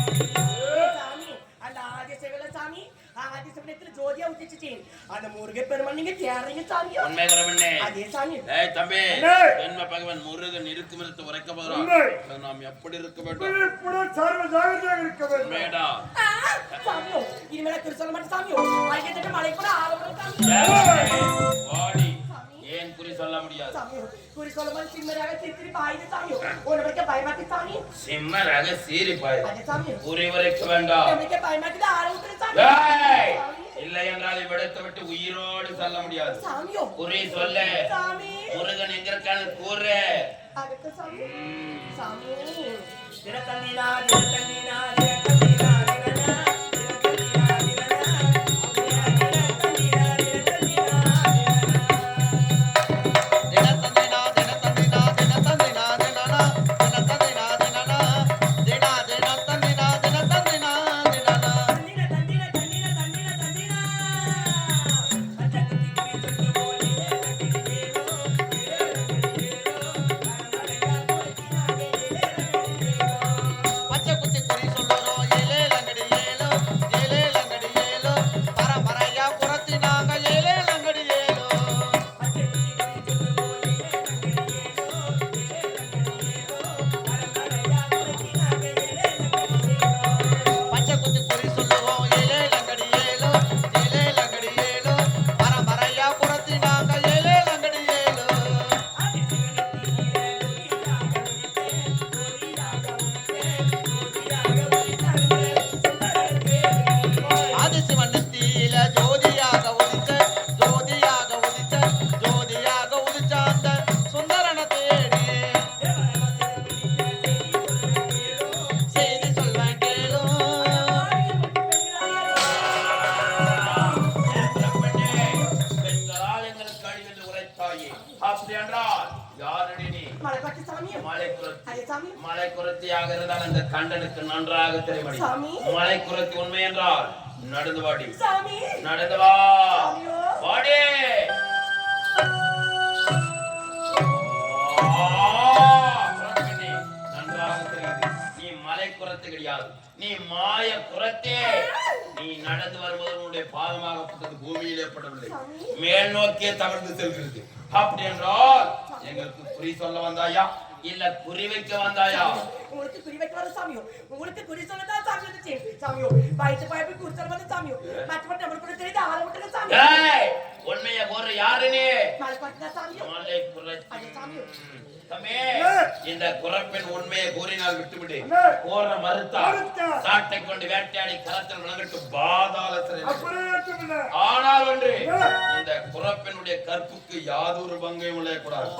சாமி அந்த ஆதிசேவல சாமி ஆதிசேவனத்துல ஜோதியா உதிச்சிச்சு அந்த முருக பெருமாள் நீங்க தேறீங்க சாமி உண்மை குரவண்ணே. அதே சாமி ஏய் தம்பி, அண்ணே. ஜென்ம பகவன் முருகன் இருக்கும் இடத்தை உரைக்க போகிறோம். உண்மை. நாம் எப்படி இருக்க வேண்டும்? இப்படி சர்வ ஜாகிரதையாக இருக்க வேண்டும். உண்மைடா. சாமியோ இனிமேல திரு சொல்ல மாட்டேன் சாமியோ மலைக்கு மலை கூட ஆரம்பம் சாமி ஏய், வாடி. ஏன் குறி சொல்ல முடியாது? சாமியோ குறி சொல்ல மாட்டேன் சிம்மராக திருப்பி பாயுது சாமியோ உன்னை வைக்க பயமாட்டி சாமி சிம்ம ரக சீரி பாய். அதே சாமியோ குறி உரைக்க வேண்டாம். உன்னை வைக்க பயமாட்டி ஆரம்பிச்சு சாமி ஏய், இல்லை என்றால் இவ்விடத்தை விட்டு உயிரோடு செல்ல முடியாது. சாமியோ குறி சொல்லு. சாமி முருகன் எங்க இருக்கான்னு கூறு. அதுக்கு சாமி ம். சாமி தினத்தந்தினா தினத்தந்தினா தினத்தந்தினா தினனா பச்சை குத்தி குறி சொல்லுறோம் ஏலே லங்கடி ஏலோ பரம்பரையா புறத்தினாங்க ஏலே லங்கடி ஏலோ பச்சை குத்தி குறி சொல்லுவோம் ஏலே லங்கடி ஏலோ பரம்பரையா புறத்தினாங்க ஏலே லங்கடி ஏலோ ஆதிசிவனத்தில ஜோதியாக உதித்த அந்த சுந்தரனை தேடி செய்தி சொல்வேன் கேளும் பெண்களால் எங்களுக்கு அழிவென்று உரைத்தாயே. அப்படி என்றால் யாரடி நீ? மலைப்பாட்டி சாமியோ மலைக்குரத்தி. அதே சாமி மலைக்குரத்தியாக இருந்தால் அந்த கண்டனுக்கு நன்றாக தெரியும். சாமி. மலைக்குரத்தி உண்மை என்றால் நடந்து வாடி. சாமி நடந்து வா. சாமியோ வாடி. குரத்தி, நான் குரத்து கிடையாது. நீ மாய குரத்தே. நீ நடந்து வரும்போது உன்னுடைய பாதமாகப்பட்டது பூமியிலே படவில்லை, மேல் நோக்கியே தவழ்ந்து செல்கிறது. அப்படி என்றால் எங்களுக்கு குறி சொல்ல வந்தாயா இல்ல குறி வைக்க வந்தாயா? உங்களுக்கு குறி வைக்க வர சாமியோ, உங்களுக்கு குறி சொல்லதான் சாமி வந்துச்சு சாமியோ. வயிற்று பாய்ப்பு குறி சொல்ல வந்து சாமியோ. மற்றபடி நம்மளுக்கு கூட தெரியுது ஆள விட்டுங்க சாமி. ஏய், உண்மையை போற யாரு நீ? மலை பட்டா சாமியோ. மலை குரத்தி. அது சாமியோ. தம்பி, இந்த குரப்பின் உண்மையை கூறினால் விட்டுவிடு. போற மறுத்தா சாட்டை கொண்டு வேட்டையாடி கரத்தில் விளங்கிட்டு பாதாள சிறை. ஆனால் ஒன்று, இந்த குரப்பினுடைய கற்புக்கு யாதொரு பங்கையும் விளையக்கூடாது.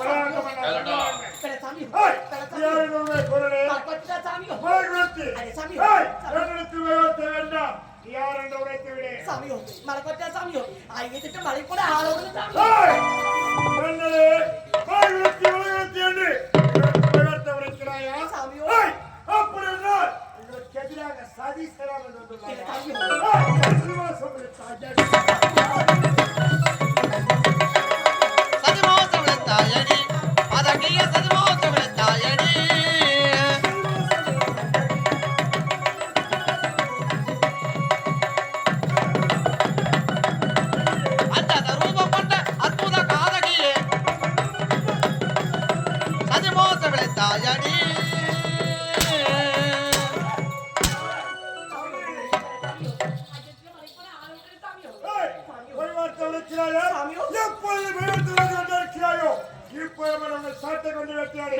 சாமியோ மலை பட்டா சாமியோ. ஐயத்திட்டு மலை கூட ஆளோடு சாமியோ. சதி சதிமோசம் விழுத்தாயடி அதங்கிய சதிமோசம் விழுத்தாயடி அந்த ரூபம் கொண்ட அற்புத காதகியே சதிமோசம் விழுத்தாயடி. சாட்டை கொண்டு வெட்டியாடி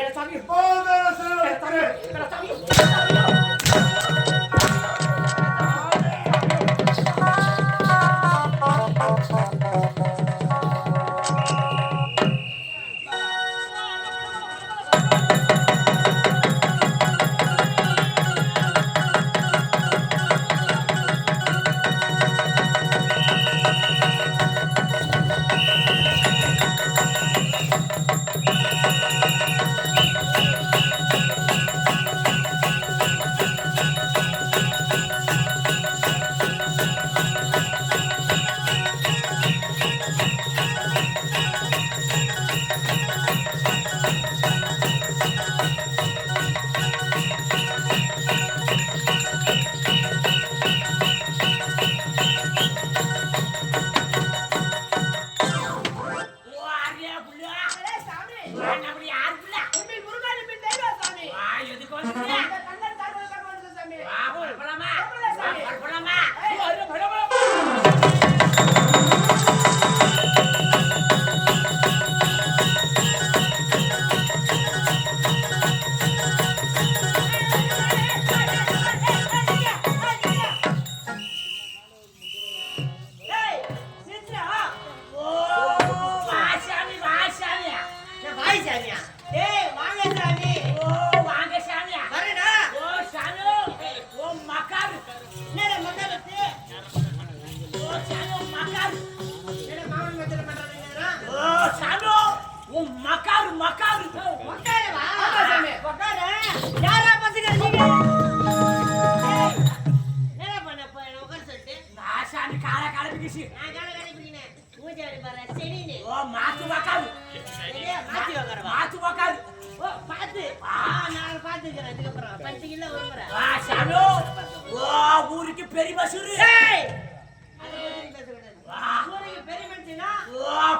ஊருக்கு பெரிய பசூரு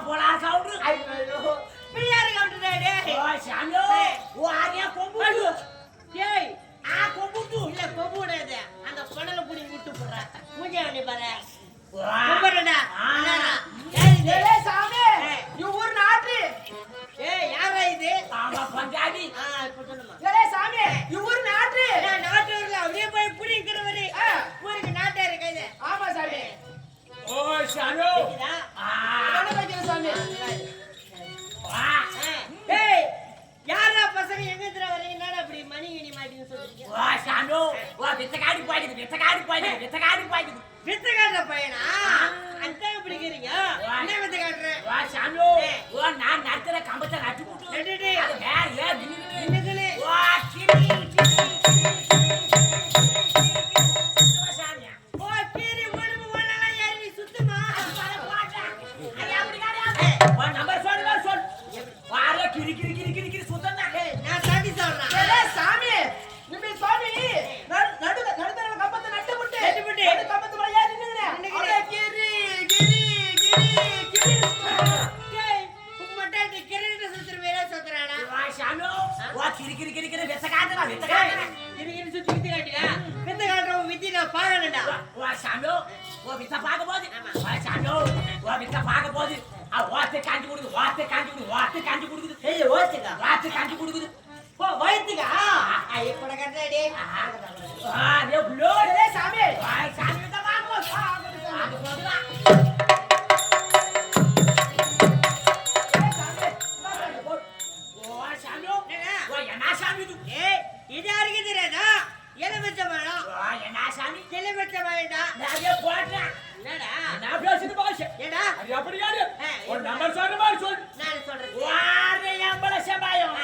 போலார் கவுண்டர் பிள்ளையாரு கவுண்டர் சாமியோ ஓ ஆரியா கொம்புடு ஏய் ஆ கொம்புடு இல்ல கொம்பு விடாது அந்த கொடல புடி விட்டு போடுற மூஞ்சே வண்டி பாரு கொம்புடா ஏய் சாமி நீ ஊர் நாட்டு ஏய் யாரா இது ஆமா பஞ்சாபி இப்ப சொல்லுமா ஏய் சாமி நீ ஊர் நாட்டு நாட்டு ஊர்ல அப்படியே போய் புடிக்கிறவரு ஊருக்கு நாட்டாரு கைது ஆமா சாமி ஓ ஷானோ சாமி ஏய் யாரா பசங்க எங்க இருந்து வரீங்க என்னடா அப்படி மணி கிணி மாட்டின்னு சொல்றீங்க வா ஷானோ வா வித்தகாடி பாய்க்குது வித்தகாடுற பையனா அந்த பிடிக்கிறீங்க என்ன வித்தகாடுற வா ஷானோ வா நான் நடத்துற கம்பத்தை நட்டு போட்டு அது வேற ஏன் நின்னுதுல வா கிரி வா கிரி கிரி கிரி கிரி வெத்த காட்டுடா வெத்த காட்டுடா இது சுத்தி வித்து காட்டியா வித்து காட்டுறவன் வித்தி நான் பாக்கணும்டா வா சாமி வா வித்த பாக்க போது வா சாமி வா வித்த பாக்க போது வாத்து காஞ்சி குடுக்குது வாத்து காஞ்சி குடுக்குது ஏய் ஓத்துக்கா வாத்து காஞ்சி குடுக்குது போ வயித்துக்கா ஐய கூட கட்டடே டே புள்ளோ டே சாமி வா சாமி வித்த பாக்க போதுடா இது யாருக்கு தெரியாதா எலுமிச்சை பழம் என்ன சாமி எலுமிச்சை பழம்டா நிறைய போடுறேன் என்னடா நான் பேசுறது பாஷ ஏடா அது அப்படி யாரு ஒரு நம்பர் சொல்ற மாதிரி சொல் நான் சொல்றேன் வாரே எம்பள செபாயம்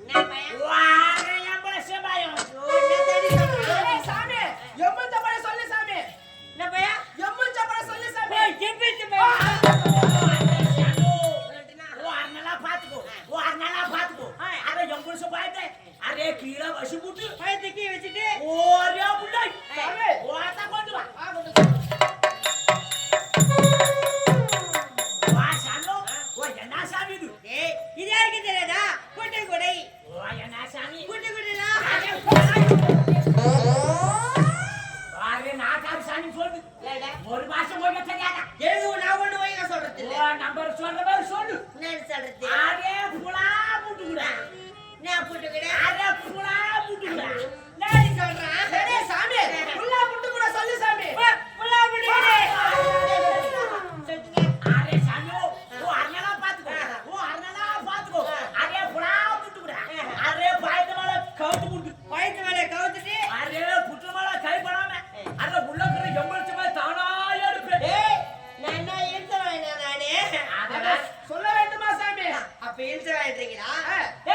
நான் பையன் வாரே எம்பள செபாயம் என்ன தேடி சொல்றேன் சாமி எம்பள செபாயம் சொல்லு சாமி என்ன பையன் எம்பள செபாயம் சொல்லு சாமி எலுமிச்சை பழம் अरे जंगल से बाहर थे अरे कीड़ा वशी बुट பயத்துக்கு வச்சிட்டு ओरे बुड्ढा सामे वो आता कौन दुआ वा सानो वो जना सामी दु ஏய் இது யாருக்கு தெரியாதா குட்டை குடை वो जना सामी குட்டை குடைடா अरे ना काम सामी छोड़ दे ஏடா ஒரு மாசம் போய் தெரியாதா எழுது நான் ஒண்ணு வைங்க சொல்றது இல்ல वो नंबर சொல்ற சொல்லு நான் சொல்றது अरे पुला बुटुड़ा நான் போட்டுக்கடா अरे पुला बुटुड़ा நான் சொல்றேன் अरे सामी पुला बुटुड़ा சொல்லு सामी புலா புடிக்கடே अरे सामियो वो अरनला पातको अरे पुला बुटुड़ा अरे पायत वाला कौत बुट பயத்து மேல கவுத்துட்டு अरे पुट वाला कई बड़ा में अरे बुल्ला करे जंगल से मैं ताना यार पे ஏய் நான் என்ன இழுத்து வாங்கினா நானே अरे சொல்ல வேண்டுமா சாமி அப்ப இழுத்து வாங்கிட்டீங்களா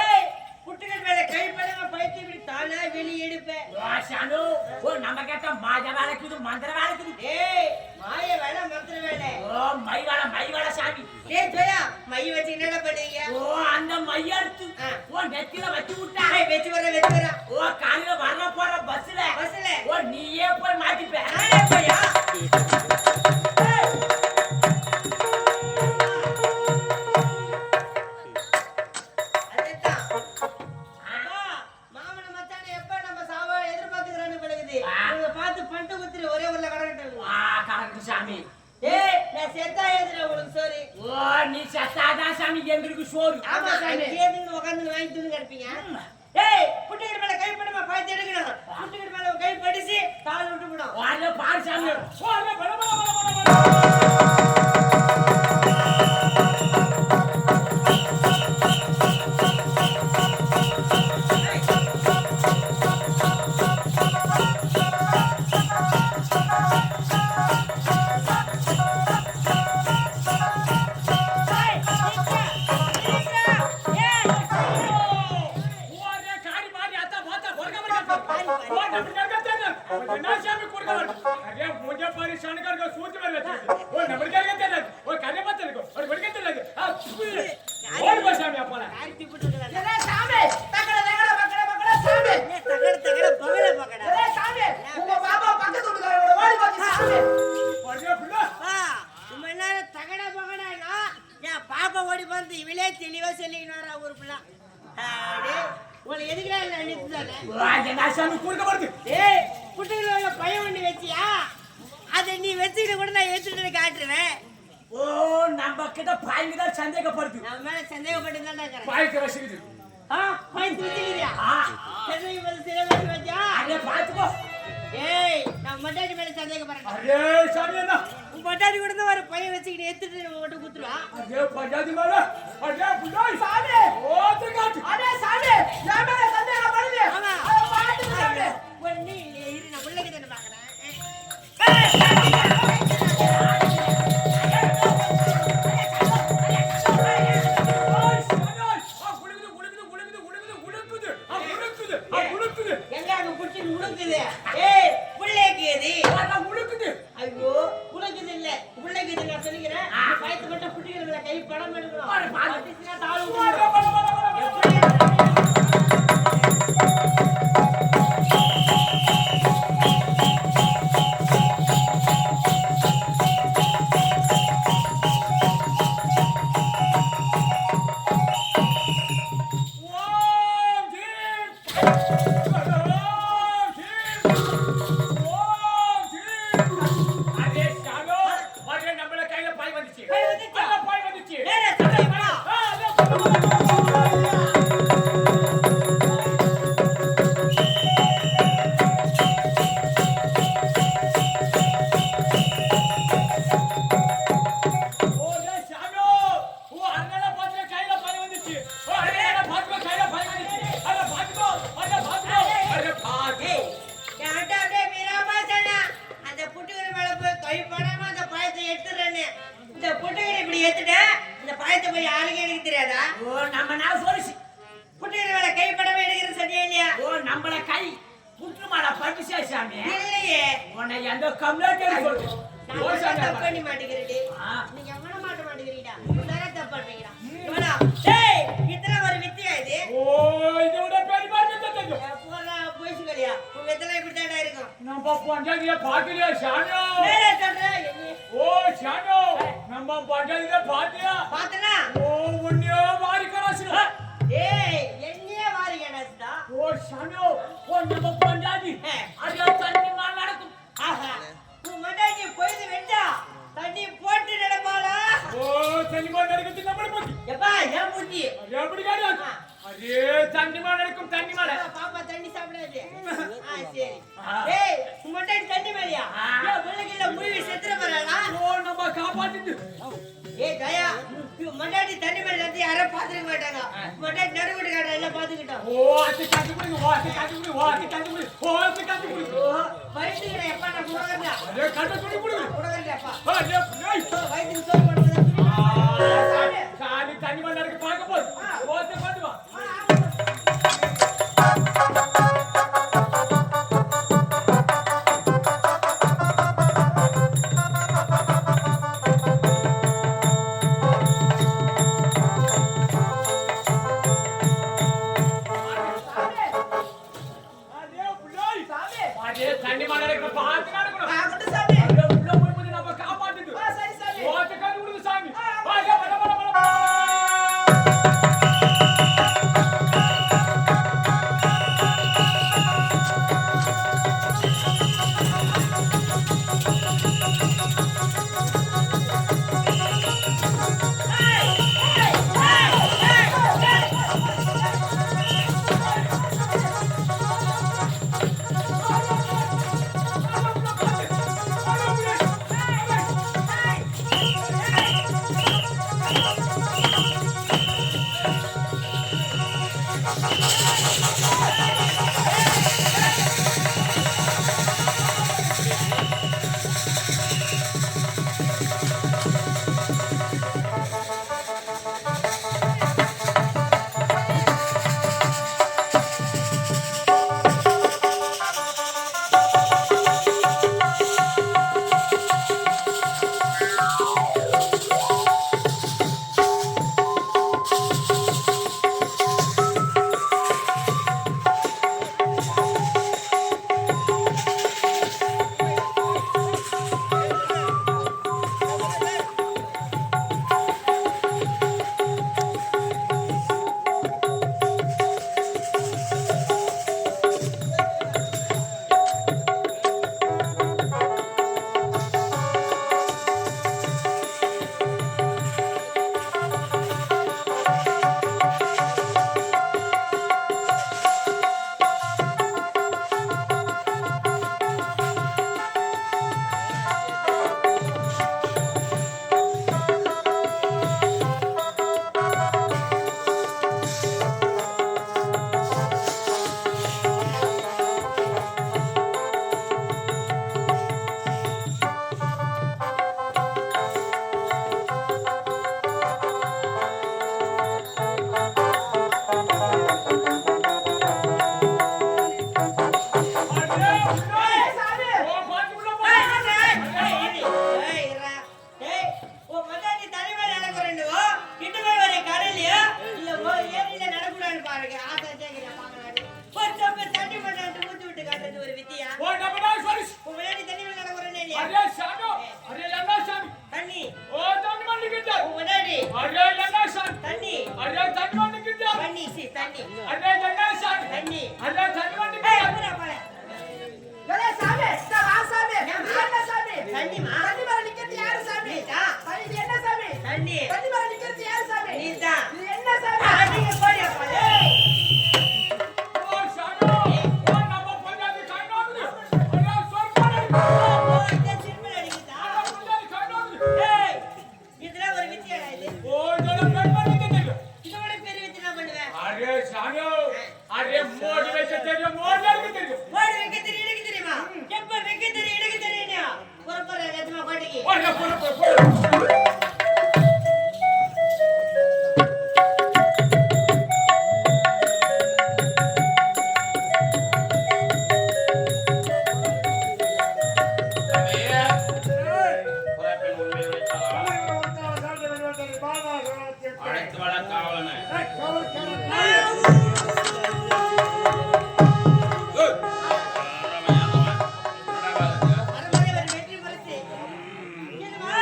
ஏய் புட்டுகள் மேல கை படாம பைத்தி இப்படி தானா வெளிய எடுப்பேன் வா சானு ஓ நம்ம கேட்ட மாஜ வேலைக்குது மந்திர வேலைக்குது ஏய் மாய வேலை மந்திர வேலை ஓ மை வேலை சாமி டேய் ஜோயா மை வச்சு என்னடா பண்ணுவீங்க ஓ அந்த மை எடுத்து ஓ நெத்தில வச்சு விட்டா ஏய் வெச்சு வர ஓ காலையில வர போற பஸ்ல ஓ நீயே போய் மாட்டிப்ப நானே போயா மாமன மச்சானே எப்ப நம்ம சாவா எதிர்பார்த்துக்கறானு பழகுது இவங்க பார்த்து பண்டு குத்துற ஒரே ஊர்ல கடகட்ட ஆ கரெக்ட் சாமி ஏய் நான் செத்தா ஏதுடா உங்களுக்கு சோறு ஓ நீ சத்தாதா சாமி எங்களுக்கு சோறு ஆமா சாமி கேதுன்னு உட்கார்ந்து வாங்கி தூங்க இருப்பீங்க ஏய் புட்டுகிட்ட மேல கை படாம பார்த்து எடுக்கணும் புட்டுகிட்ட மேல கை படிச்சு கால் விட்டு போடும் வாங்க பாரு சாமி ஓ அங்க பல காரித்தி புட்டுகிறானே ஏ சாமி தகட சாமி தகட தகட பகல பகடா ஏ சாமி உங்க பாபா பக்கத்து வீட்டுக்காரரோட ஓடி போச்சு சாமி பரியா புள்ள பா உம்ம என்ன தகட பகடானா என் பாப்பா ஓடி வந்து இவளே தெளிவா சொல்லினாரா ஒரு புள்ள அடே உங்களை எதுக்குடா நான் நிறுத்துதானே என்ன சாமி குறுக்க வருது ஏய் புட்டுகளோட பையன் ஒண்ணு வச்சியா அதை நீ வச்சுக்கிட்டு கூட நான் வச்சுட்டு காட்டுருவேன் ஓ நம்ம கிட்ட பாய்ங்க தான் சந்தேகப்படுது நம்ம மேல சந்தேகப்பட்டு தான் இருக்கிறேன் பாய்க்கு வசிக்குது பாய்த்து வச்சுக்கிறியா சந்தேகப்பட்டு சில வச்சா அடே பாத்துக்கோ ஏய் நான் மட்டாடி மேல சந்தேகப்படுறேன் அரே சாமி என்ன உன் மட்டாடி கூட தான் ஒரு பையன் வச்சுக்கிட்டு எடுத்துட்டு மட்டும் குத்துருவா அரே பஜாதி மேல அரே புள்ள சாமி ஓ தகாட் அடே சாமி நான் மேல சந்தேகப்படுது ஆமா. அட பாத்து சாமி ஒண்ணு இரு நான் உள்ளே தான பாக்குறேன் எங்க அங்க புடிச்சு உழுக்குது ஏய் புள்ளைக்குது உழுக்குது ஐயோ உழுக்குது இல்ல புள்ளைக்குது நான் சொல்லிக்கிறேன் பயத்து மட்டும் புட்டிகள கை படம் எடுக்கணும் பாத்துச்சுனா தாளு அதே சாமி அதே நம்மள கையில பாய் வந்துச்சு பாய் வந்துச்சா? அந்த பாய் வந்துச்சு நேரா சொல்றேன் போடா. ஏய், என்கிட்ட அப்படியே மீறாம சொன்னா, அந்த புட்டுக்கறி மேல போய் கை படாம அந்த பழத்தை எடுத்துடுறேன்னு. இந்த புட்டுக்கறி இப்படி எடுத்துட்டா, இந்த பழத்தை போய் யாருக்கும் எடுக்க தெரியாதா? ஓ நம்ம நான் சொல்லிச்சு புட்டுக்கறி மேல கை படாம எடுக்கிறது சரியா இல்லையா? ஓ நம்மள கை புற்றுமாடா பட்டுச்சா சாமி இல்லையே. உன்னை எந்த கம்ப்ளைண்ட் சொல்லு நான் ஓ ஒண்ணும் சாமி தப்பு பண்ணி மாட்டேங்கிறேன்டி. ஆ. நீங்க எவனும் மாட்ட மாட்டேங்கிறீங்கடா. உன்னால தப்பு பண்றீங்கடா. இவனா? டேய், இத்தனை ஒரு வித்தியா இது? ஓ இது விட பெரிய பாட்டு தெரியும் போடா, பொய்சுகளையா? உன் வித்தெல்லாம் இப்படித்தான்டா இருக்கும். நம்ம பஞ்சாயத்துல பாக்கலையா சாமி நேரா சொல்றேன், என்னைய ஓ சாமி நம்ம பஞ்சாயத்துல பாத்தியா பார்த்தனா? ஓ உன்னையோ மாறி கராசுல டேய், என்னையே வாரி கணாசுடா. ஓ சாமி ஓ நம்ம பஞ்சாயத்து அது தண்ணி மாதிரி நடக்கும் ஆஹா, உன் மண்டாட்டி பொழுது வெண்டா தண்ணி போட்டு நடப்பாளா? ஓ தண்ணிமா நடக்குது நம்மள பத்தி எப்பா, ஏன் மூஞ்சி? அது எப்படி காரியா அதே தண்ணிமா நடக்கும் தண்ணி மேல பாப்பா தண்ணி சாப்பிடாது. சரி. டேய், உன் மண்டாட்டி தண்ணி மேலையா? பிள்ளைகள முழுவி செத்துற போறாளா? ஓ நம்ம காப்பாத்திட்டு ஏய் தயா, உன் மண்டாட்டி தண்ணி மேல இருந்து யாரும் பாத்துக்க மாட்டாங்க. மண்டாட்டி நடுவுட்டு காட்டுற எல்லாம் பாத்துக்கிட்டோம். ஓ அது கண்டுபிடி ஓ அது கண்டுபிடி ஓ அது கண்டுபிடி ஓ அது கண்டுபிடி வயிற்றுக்கிற எப்பா நான் குடுக்கறா? அதே கண்டுபிடி குடுக்கறேன்ப்பா. அதே டேய் வயிற்றுக்கு சோறு போடுறது. காலி தண்ணி மேல நடக்க பார்க்க போது ஓ அது பாத்து வா அதே புள்ளை சாமி அதே தண்ணி மேல நடக்க பார்த்து நடக்கணும் ஆகட்டும் சாமி அதே உள்ள போய் போய் நம்ம காப்பாத்திட்டு சரி சாமி ஓ அது கண்டுபிடி சாமி அதே பட பட பட தண்ணி தண்ணி தண்ணி அதே தண்ணி தண்ணி அதே தண்ணி மோடி வைக்க தெரியும், மோடி அடிக்க தெரியும். மோடி வைக்க தெரியும், எனக்கு தெரியுமா? எப்ப வைக்க தெரியும், எனக்கு தெரியும். புறப்புற எத்தனை கோட்டைக்கு? போடுங்க, போடு. குரப்பெண் உண்மையை உரைத்தாளா? அழைத்து வாடா காவலனை. அருமையா ஒரு வெற்றி பரிசு. என்னம்மா?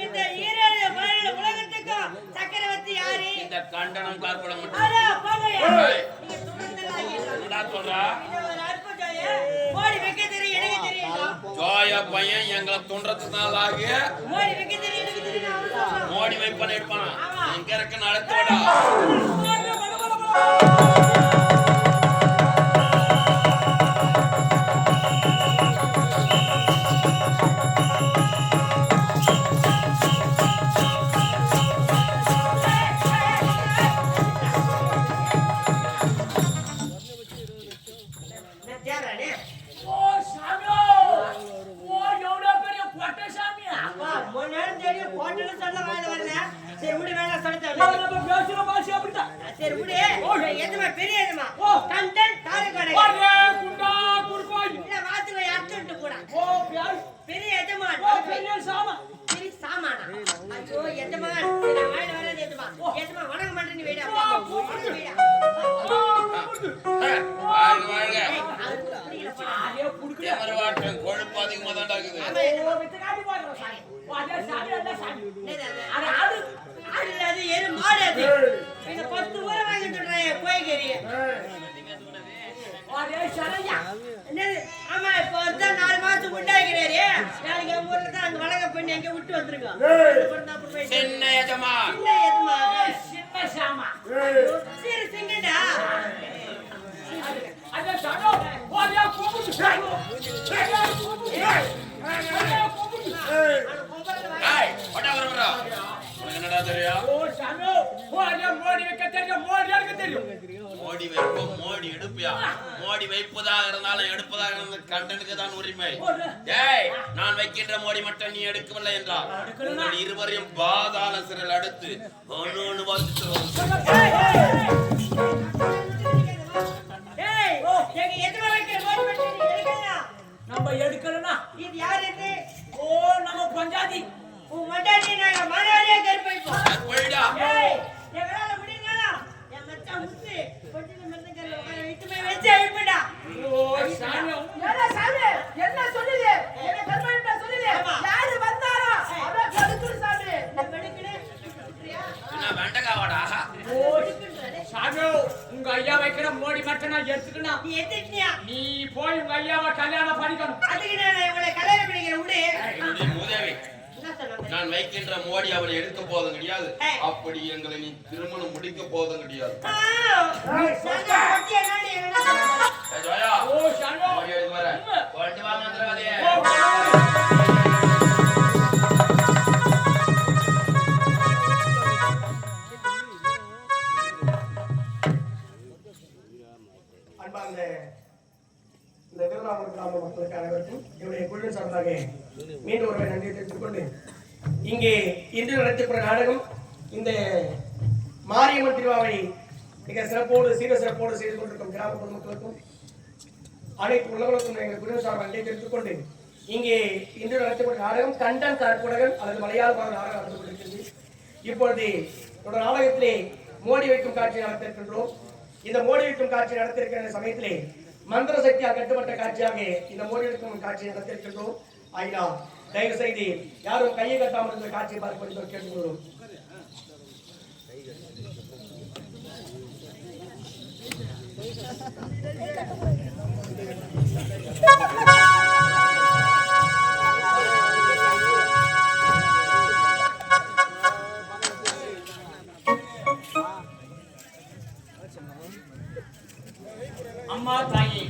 இந்த ஈரேழு கோயில்ல உலகத்துக்கும் சக்கரவர்த்தி யாரு? இந்த கண்டனம் கார்பட மட்டும் அடா, போங்கய்யா. ஏய். நீங்க துணிந்தெல்லாம் இல்ல. என்னடா சொல்றா? இது ஒரு அற்புதம். மோடி வைக்க தெரியும், எனக்கு தெரியும். ஜோயா பையன் எங்களை துன்றதுனால ஆகி மோடி வைக்க தெரியும், எனக்கு தெரியும். அவரு சொல்றான். மோடி வைப்பான எடுப்பானா ஆமா. எங்க இருக்கு நடத்துவடா. நான் தேடுறேனே. ஓ சாமியோ, ஓ எவ்வளோ பெரிய கோட்டை சாமியா. அப்பா, மூணு நேரம் தேடி கோட்டையில சொல்ல வாயில வரல. சரி, விடு, வேணாம் சொல்லிட்டேன். நம்ம பேசுற பாஷை அப்படித்தான். சரி, விடு. எதுமா பெரிய எதுமா? ஓ. கண்டன் தாரகடை. ஒரே குண்டா குறுக்கோய். இல்ல, வாத்துவை அறுத்துட்டு போடா. ஓ பியாஸ். பெரிய எஜமான். ஓ பெரிய சாமா. பெரிய சாமானா? ஐயோ, எஜமான். சரி, நான் வாயில வராது எஜமான். எஜமான், வணங்க மாட்டேன், நீ வைடா. வைடா. வாழ்க வாழ்க. ஏய், அது புரியலப்பா. அதே குடுக்குற. எமரவாட்டம் கொழுப்பு அதிகமா தான் இருக்குது. ஆமா, எஜமான். ஓ வித்தகாடி போடுற சாமி. ஓ அதே சாமி அந்த சாமி. என்னது அது? அது ஆடு. ஆடு இல்ல, அது எரு, மாடு அது. இத 10 ஊரை வாங்கிட்டு சொல்றேன், கோய்கறி. ஓ அதே சரையா. என்னது? ஆமா, இப்போ ஒருத்தன் 4 மாசத்துக்கு உண்டாகிறாரு. நாளைக்கு எங்க ஊர்ல தான் அங்க வளக பண்ணி எங்க விட்டு வந்துருங்க. அப்புறம் தான் அப்புறம் போய் சின்ன எஜமான். சின்ன எதுமா? சின்ன சாமா. சரி, சிங்கடா. அதே சாமி. ஓ அதே கூமுட்டு சாமி. அதே கூமுட்டு. அதே கூமுட்டு. ஏய், ஓடா வர வர. உனக்கு என்னடா தெரியும்? ஓ சாமி. ஓ அதே மோடி வைக்க தெரியும், மோடி அடிக்க தெரியும். மோடி வைப்போம், மோடி எடுப்பியா? மோடி வைப்பதாக இருந்தாலும் எடுப்பதாக இருந்த கண்டனுக்கு தான் உரிமை. ஏய், நான் வைக்கின்ற மோடி மட்டும் நீ எடுக்கவில்லை என்றால் உங்கள் இருவரையும் பாதாள சிறையில் அடுத்து ஒன்னு ஏய், எங்க எதுமா வைக்கிற மோடி மட்டும் நீ எடுக்கலாம். நம்ம எடுக்கலனா இது யார் இது? ஓ நம்ம பஞ்சாதி. உன் மண்டாட்டி நாங்க மனாலியே கருப்பைப்போம். போயிடா. ஏய், எங்களால முடியுங்களா? என் மச்சான் முத்து பொட்டில மருந்துக்கார உட்கார வைத்துமே வச்சு அழுப்பிடா. ஓ சாமி. என்ன சாமி என்ன சொல்லுது என்ன கர்மண்டா சொல்லுது ஆமா. யாரு வந்தாரோ அத கடுக்குற சாமி வெடுக்குனே விட்டுறியா? என்ன வெண்டக்காவாடா? ஓ சாமி. உங்க ஐயா வைக்கிற மோடி மட்டும் நான் எடுத்துக்கணும். நீ எத்திட்டியா? நீ போய் உங்க ஐயாவை கல்யாணம் பண்ணிக்கணும். அதுக்கு நான் இவளை கல்யாணம் பண்ணிக்கிறேன் விடு. என்னுடைய மூதேவி, என்ன சொல்றாங்க? நான் வைக்கின்ற மோடி அவளை எடுக்க போதும் கிடையாது. ஏய். அப்படி எங்களை நீ திருமணம் முடிக்க போதும் கிடையாது. ஏய், ஜோயா, ஓ சாமி. மோடி எடுத்து வர. கொண்டு வா மந்திரவாதியே. அன்பார்ந்த இந்த திருவண்ணாமலை கிராம மக்களுக்கு அனைவருக்கும் என்னுடைய குழுவின் சார்பாக மீண்டும் ஒருவரை நன்றி தெரிவித்துக் கொண்டு இங்கே இன்று நடத்தக்கூடிய நாடகம் இந்த மாரியம்மன் திருவிழாவை மிக சிறப்போடு சிறப்போடு செய்து கொண்டிருக்கும் கிராம பொதுமக்களுக்கும் அனைத்து உலகளுக்கும் எங்கள் குழுவின் சார்பாக நன்றி தெரிவித்துக் கொண்டு இங்கே இன்று நடத்தக்கூடிய நாடகம் கண்டன் கற்புடகன் அல்லது மலையாள பாடல் நாடகம் நடந்து கொண்டிருக்கிறது. இப்பொழுது ஒரு நாடகத்திலே மோடி வைக்கும் காட்சி நடத்திருக்கின்றோம். இந்த மோடி வைக்கும் காட்சி நடத்திருக்கிற சமயத்திலே மந்திர சக்தியால் கட்டுப்பட்ட காட்சியாக இந்த மோடி வைக்கும் காட்சியை நடத்திருக்கின்றோம். ஆயினா தயவு செய்து யாரும் கையை கட்டாமல் இந்த காட்சியை பார்க்க கேட்டுக்கொள்கிறோம். அம்மா தாயே,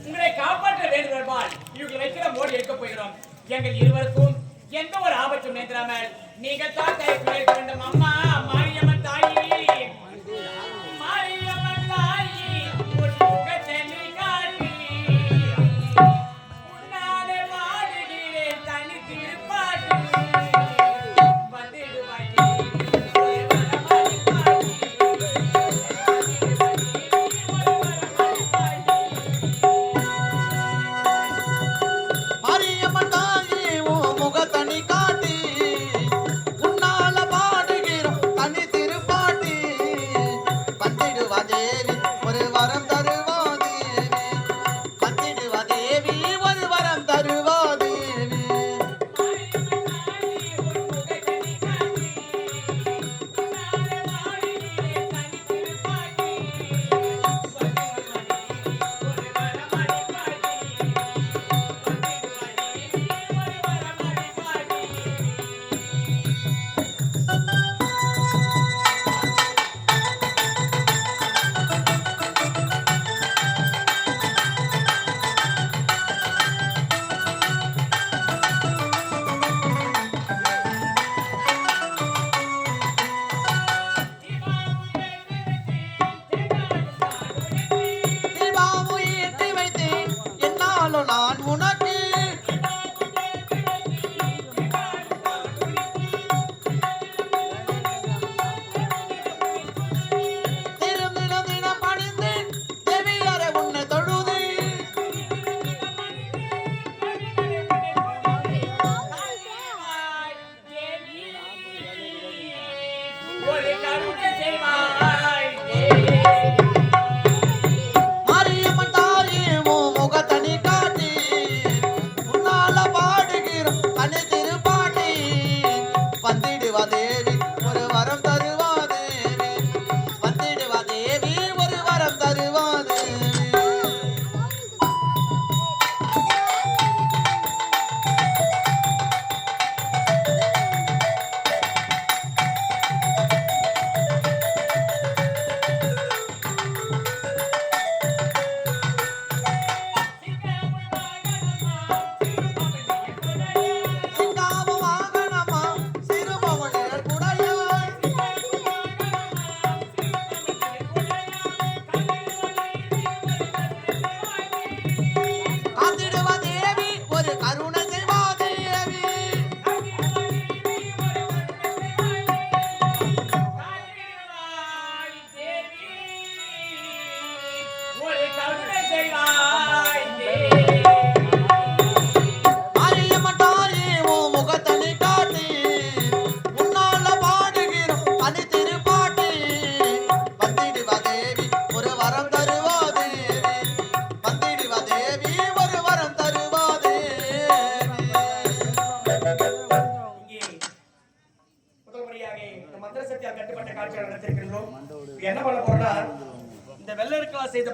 உங்களை காப்பாற்ற வேண்டுமென்றால் இவர்கள் வைக்கிற மோடி எடுக்க போகிறோம். எங்கள் இருவருக்கும் எந்த ஒரு ஆபத்தும் நேர்ந்தாமல் நீங்கள் தான் கைக்கு வைக்க வேண்டும். அம்மா மாரியம்மன் தாயே, மாரியம்மன் தாயே, ஒரு முகத்தை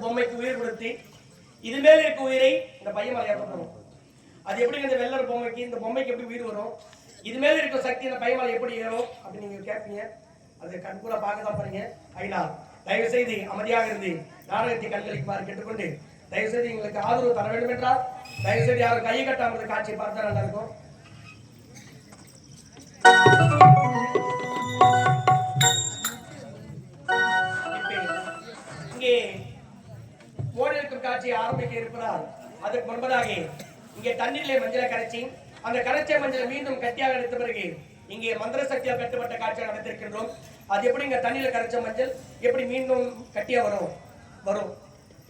பொம்மைக்கு உயிர் கொடுத்து இது மேல இருக்க உயிரை இந்த பையன் மேல ஏற்றணும். அது எப்படி இந்த வெள்ளர் பொம்மைக்கு இந்த பொம்மைக்கு எப்படி உயிர் வரும், இது மேல இருக்க சக்தி இந்த பையன் மேல எப்படி ஏறும் அப்படின்னு நீங்க கேட்பீங்க. அது கண்கூட பார்க்க தான் பாருங்க. ஐயா தயவு செய்து அமைதியாக இருந்து நாடகத்தை கண்களிக்குமாறு கேட்டுக்கொண்டு தயவு செய்து எங்களுக்கு ஆதரவு தர வேண்டும் என்றால் தயவு செய்து யாரும் கையை கட்டாமல் காட்சியை பார்த்தா நல்லா இருக்கும். இங்கே ஓடி இருக்கும் காட்சியை ஆரம்பிக்க இருப்பதால் அதற்கு முன்பதாக இங்கே தண்ணீரிலே மஞ்சளை கரைச்சி அந்த கரைச்ச மஞ்சளை மீண்டும் கட்டியாக எடுத்த பிறகு இங்கே மந்திர சக்தியால் கட்டுப்பட்ட காட்சியை நடத்திருக்கின்றோம். அது எப்படி இங்க தண்ணீர்ல கரைச்ச மஞ்சள் எப்படி மீண்டும் கட்டியா வரும்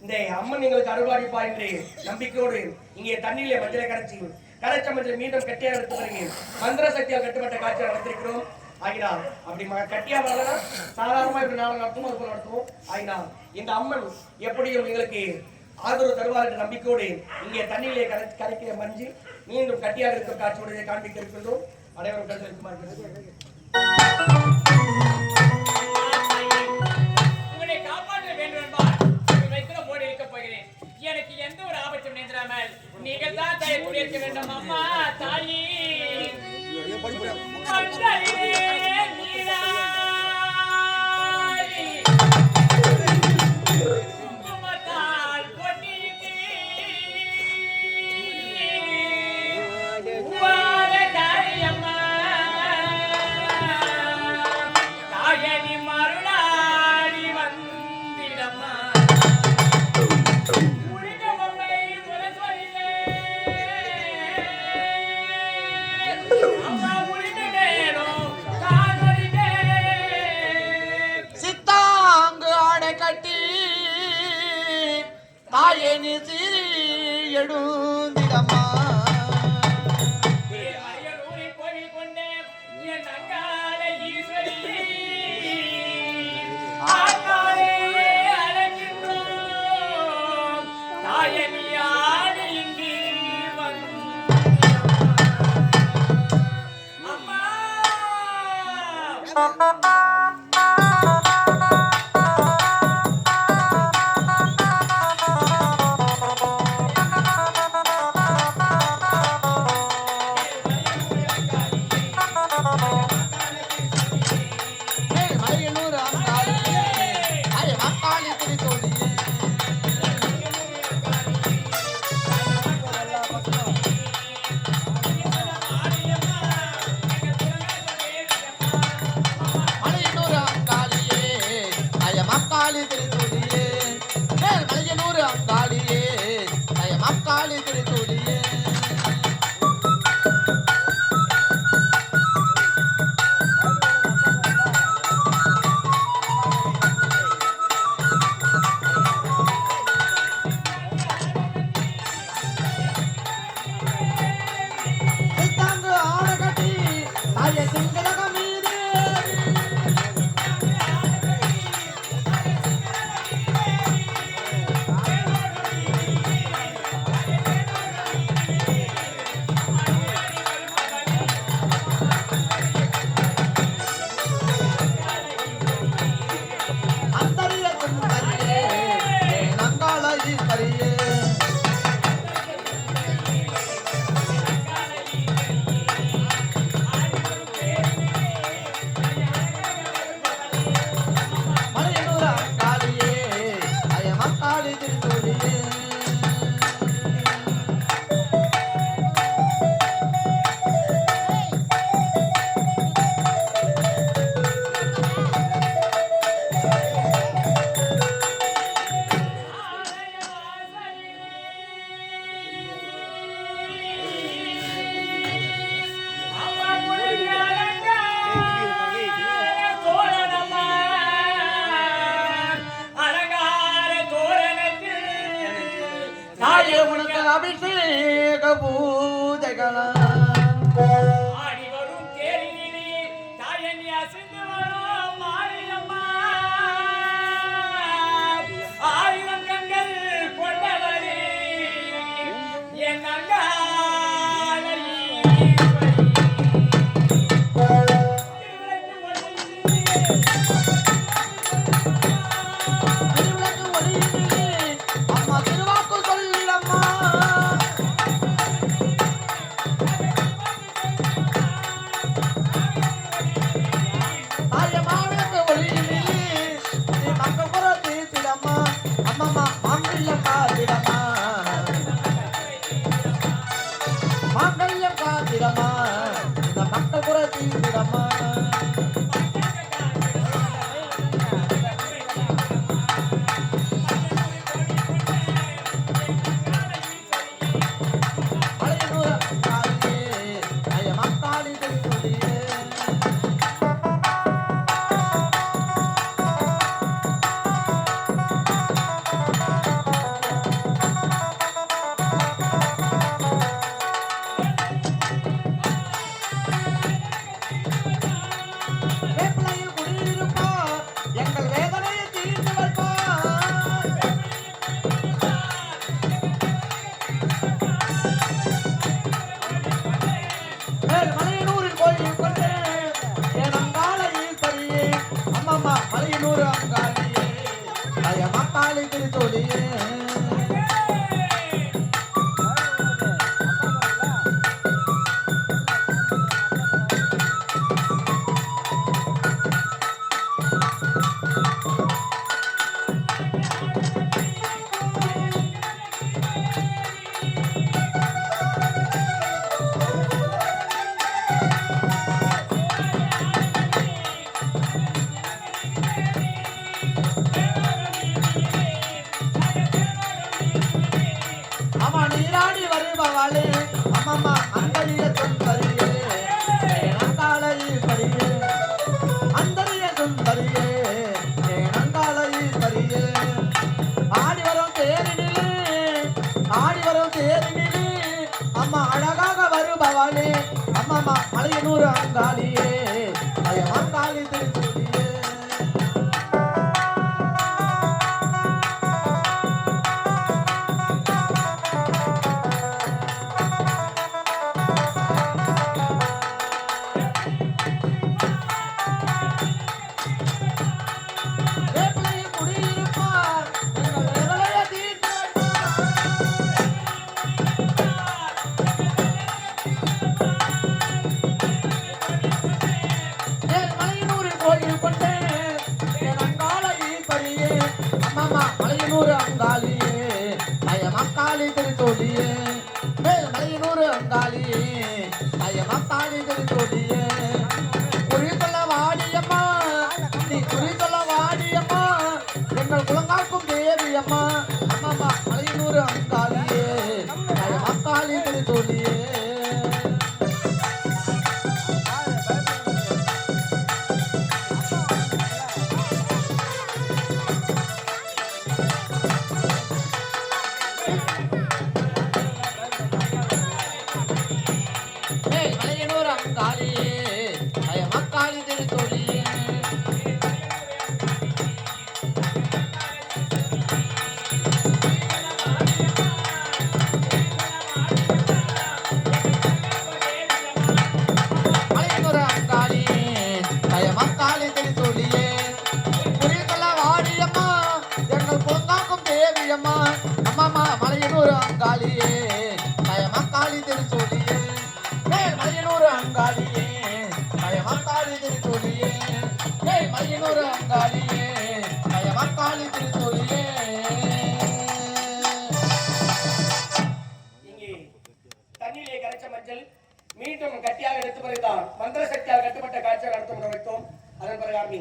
இந்த அம்மன் எங்களுக்கு அருள்வாடிப்பா என்று நம்பிக்கையோடு இங்கே தண்ணீரிலே மஞ்சளை கரைச்ச மஞ்சள் மீண்டும் கட்டியாக எடுத்த பிறகு மந்திர சக்தியால் கட்டுப்பட்ட காட்சியை நடத்திருக்கிறோம். ஆகினா அப்படி கட்டியா வரலன்னா சாதாரணமா இப்படி நாள் நடத்தும் அது போல நடத்துவோம். ஆகினா இந்த அம்மன் எப்படியும் எங்களுக்கு ஆதரவு தருவார் என்ற நம்பிக்கையோடு இங்கே தண்ணீரிலே கரைக்கிற மஞ்சள் மீண்டும் கட்டியாக இருக்கிற காட்சியோடு காண்பிக்க இருக்கின்றோம். அனைவரும் கருத்து உங்களை காப்பாற்ற வேண்டும் என்பார் வைத்திர போடி இருக்க போகிறேன். எனக்கு எந்த ஒரு ஆபத்தும் நேர்ந்திராமல் நீங்கள் தான் தாயை குடியிருக்க வேண்டும். அம்மா தாயி எழுந்திடம்மா அபிஷேக பூஜைகளா ஆடி வரும் தேரினிலே தாயனி அசைந்து வரும் மாரியம்மா ஆயிரம் கண்கள் கொண்டவரே என் ஆடி வருபவளே அம்மம்மா அந்தரிய சுந்தரியே நங்காளை பரியே அந்தரிய சுந்தரியே நங்காளை பரியே ஆடி வரும் தேரினிலே அம்மா அழகாக வருபவளே அம்மம்மா மலையனூர் அங்காளியே அங்காளி திருச்சூலியே மலையனூர் அங்காளியே அக்காளி திருச்சோலியே மலையனூர் அங்காளியே அக்காளி திருச்சோலியே குறி சொல்ல வாடியம்மா நீ குறி சொல்ல வாடியம்மா எங்கள் குலங்காக்கும் தேவியம்மா அம்மா மலையனூர் அங்காளியே அக்காளி திருச்சோலியே மலையனூர் அங்காளியே அக்காளி திருச்சோலியே மலையனூர் அங்காளியே அக்காளி திருச்சோலியே குறித்தல வாடியம்மா எங்கள் குலங்காக்கும் தேவியம்மா அம்மா மலையனூர் அங்காளியே அக்காளி திருச்சோலியே மலையனூர் அங்காளியே அக்காளி திருச்சோலியே மலையனூர் அங்காளியே அக்காளி திருச்சோலியே இங்கே தண்ணீரிலே கரைச்ச மஞ்சள் மீண்டும் கட்டியாக எடுத்து பிறகுதான் மந்திர சக்தியால் கட்டுப்பட்ட காட்சியை நடத்த முறை வைத்தோம். அதன் பிறகு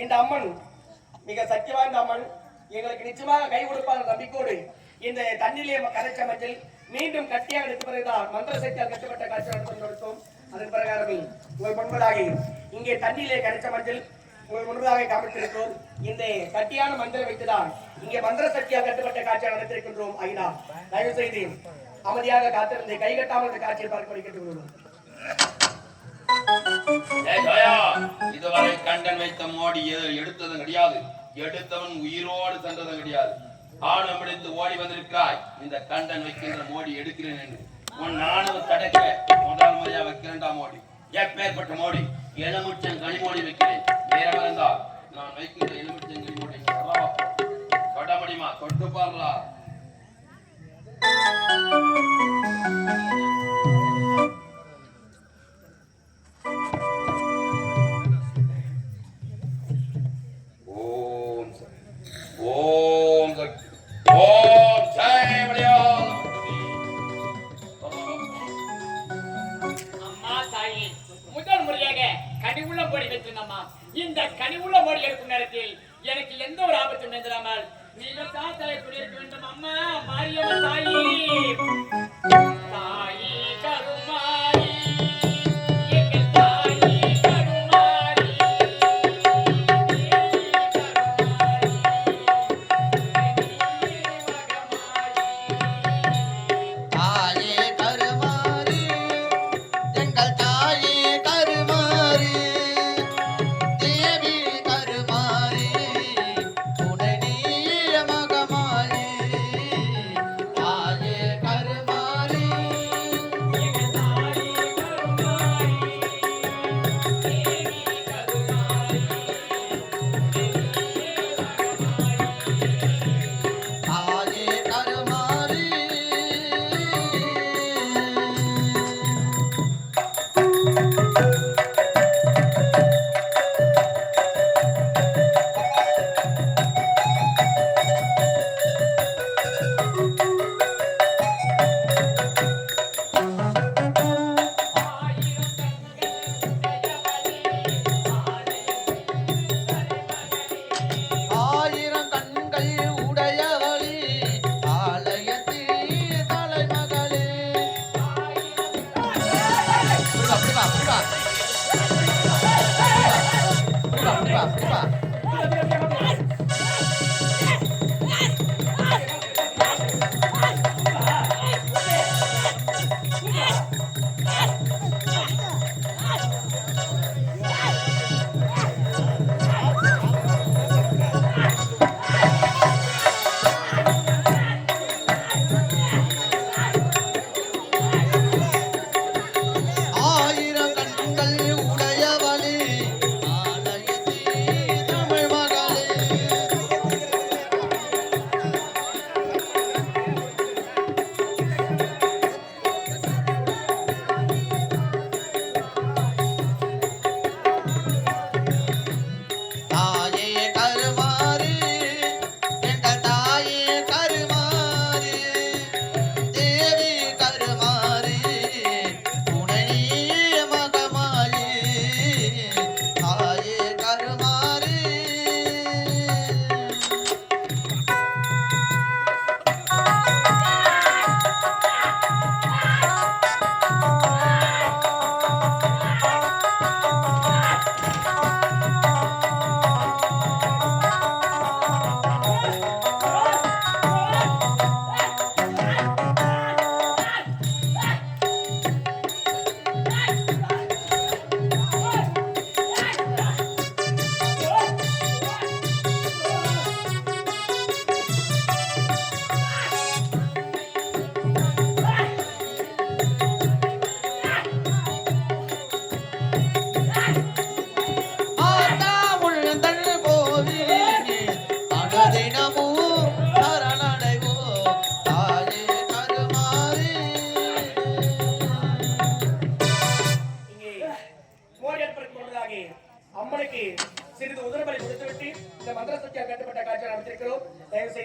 இந்த அம்மன் மிக சக்தி வாய்ந்த அம்மன், எங்களுக்கு நிச்சயமாக கை கொடுப்பாத நம்பிக்கையோடு இந்த தண்ணீரிலே கரைச்ச மஞ்சள் மீண்டும் கட்டியாக எடுத்து பிறகுதான் மந்திர சக்தியால் கட்டுப்பட்ட காட்சி நடத்த நடத்தும். அதன் பிரகாரமே உங்கள் முன்பதாக இங்கே தண்ணீரிலே கரைச்ச மஞ்சள் உங்கள் முன்பதாக காமித்திருக்கிறோம். இந்த கட்டியான மந்திரம் வைத்துதான் இங்கே மந்திர சக்தியால் கட்டுப்பட்ட காட்சியாக நடத்திருக்கின்றோம். ஐயா தயவு செய்து அமைதியாக காத்திருந்து கை கட்டாமல் இந்த காட்சியை பார்க்க கேட்டுக்கொள்வோம். இதுவரை கண்டன் வைத்த மோடி எடுத்ததும் கிடையாது, எடுத்தவன் உயிரோடு சென்றதும் கிடையாது. ஆணவம் பிடித்து ஓடி வந்திருக்கிறாய், இந்த கண்டன் வைக்கின்ற மோடி எடுக்கிறேன் என்று உன் நானும் தடுக்க முதல் முறையா வைக்கிறேன்டா மோடி. எப்பேற்பட்ட மோடி? எலுமிச்சம் கனிமோடி வைக்கிறேன். நேரம் இருந்தால் நான் வைக்கின்ற எலுமிச்சம் கனிமோடி தொட முடியுமா? தொட்டு பாருலா. ஓம் சக்தி ஓம் ஜெய் மலையாள அம்மா தாயே, முதல் முறையாக கனிவுள்ள மோடி வைத்திருந்தம்மா. இந்த கனிவுள்ள மோடி எடுக்கும் நேரத்தில் எனக்கு எந்த ஒரு ஆபத்தும் நேர்ந்திராமல் நீங்கள் தான் தலை குடியிருக்க வேண்டும். அம்மா மாரியம்மா தாயி, தாயி கருமாரி, எங்கள் தாயி கருமாரி, தாயே கருமாரி எங்கள் தாயே கருமாரி தேவி கருமாரி துணை நீய மகமாரி தாயே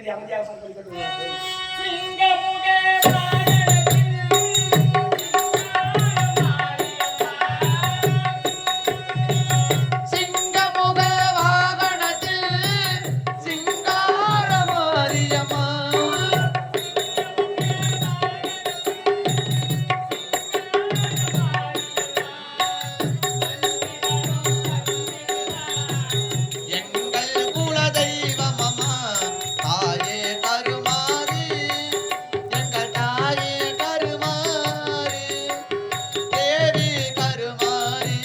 சரி அமைதியாக சொல்லி கட்டுவோம். சிங்கமுக சிங்கமுக வாகனத்தில் சிங்கார மாரியம்மா எங்கள் குலதெய்வமம்மா தாயே கருமாரி எங்கள் தாயே கருமாரி தேவி கருமாரி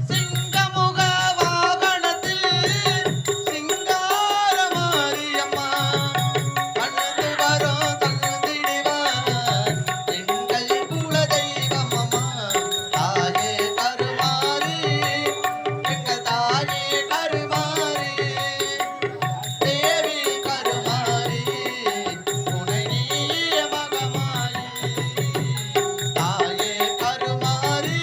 சிங்கமுக வாகனத்தில் சிங்கார மாரியம்மா கண்ணு வரும் தந்திடுவார் எங்கள் குலதெய்வமம்மா தாயே கருமாரி எங்கள் தாயே கருமாரி தேவி கருமாரி துணை நீய மகமாயி தாயே கருமாரி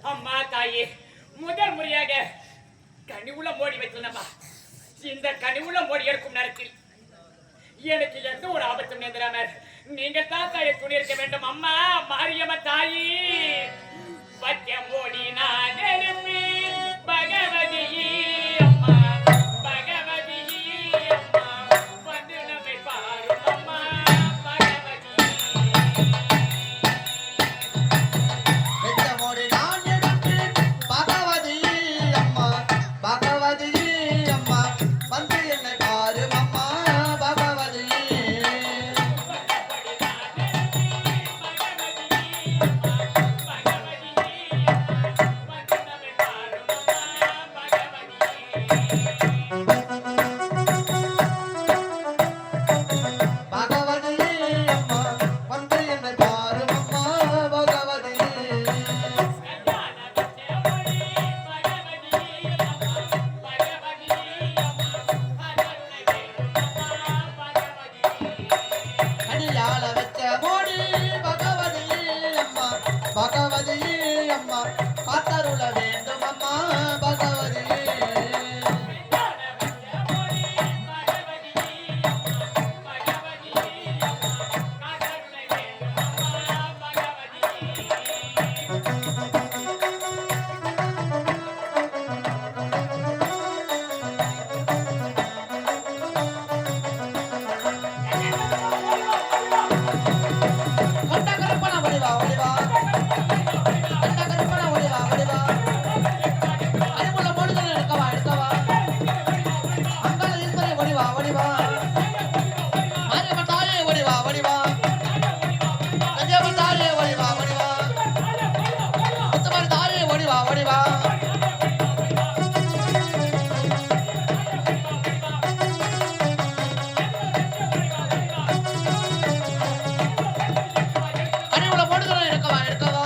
அம்மா தாயே முதல் முறையாக கனிவுள்ள மோடி வைத்தனம்மா இந்த கனிவுள்ள மோடி எடுக்கும் நேரத்தில் எனக்கு எந்த ஒரு ஆபத்தும் நேர்ந்திராமல் நீங்கள் தான் தாயை துணி இருக்க வேண்டும் அம்மா மாரியம்மா தாயி பச்சை மோடி நான் எழுப்பி பகவதி அம்மா பகவதி அம்மா வந்து நம்மை பாரும் அம்மா பகவதி வெச்சமோடி நான் எடுத்து பகவதி அம்மா பகவதி அம்மா வந்து என்னை பாரு அம்மா பகவதி பகவதி அம்மா வந்து என்னை பாரு அம்மா பகவதி அடியாள வெச்ச மோடி பகவதி அம்மா பகவதி அம்மா காத்தருள வேண்டும் அம்மா பகவதி கொண்ட கருப்பன வடிவா வடிவா கொண்ட கருப்பன வடிவா வடிவா அறிவுள்ள மொழிகள் எடுக்கவா எடுக்கவா அங்காள ஈஸ்வரி வடிவா வடிவா மாரியம்ம தாயே வடிவா வடிவா கன்னியாகுமரி தாயே வடிவா வடிவா முத்துமாரி தாயே வடிவா வடிவா அறிவுள்ள மொழிகள் எடுக்கவா எடுக்கவா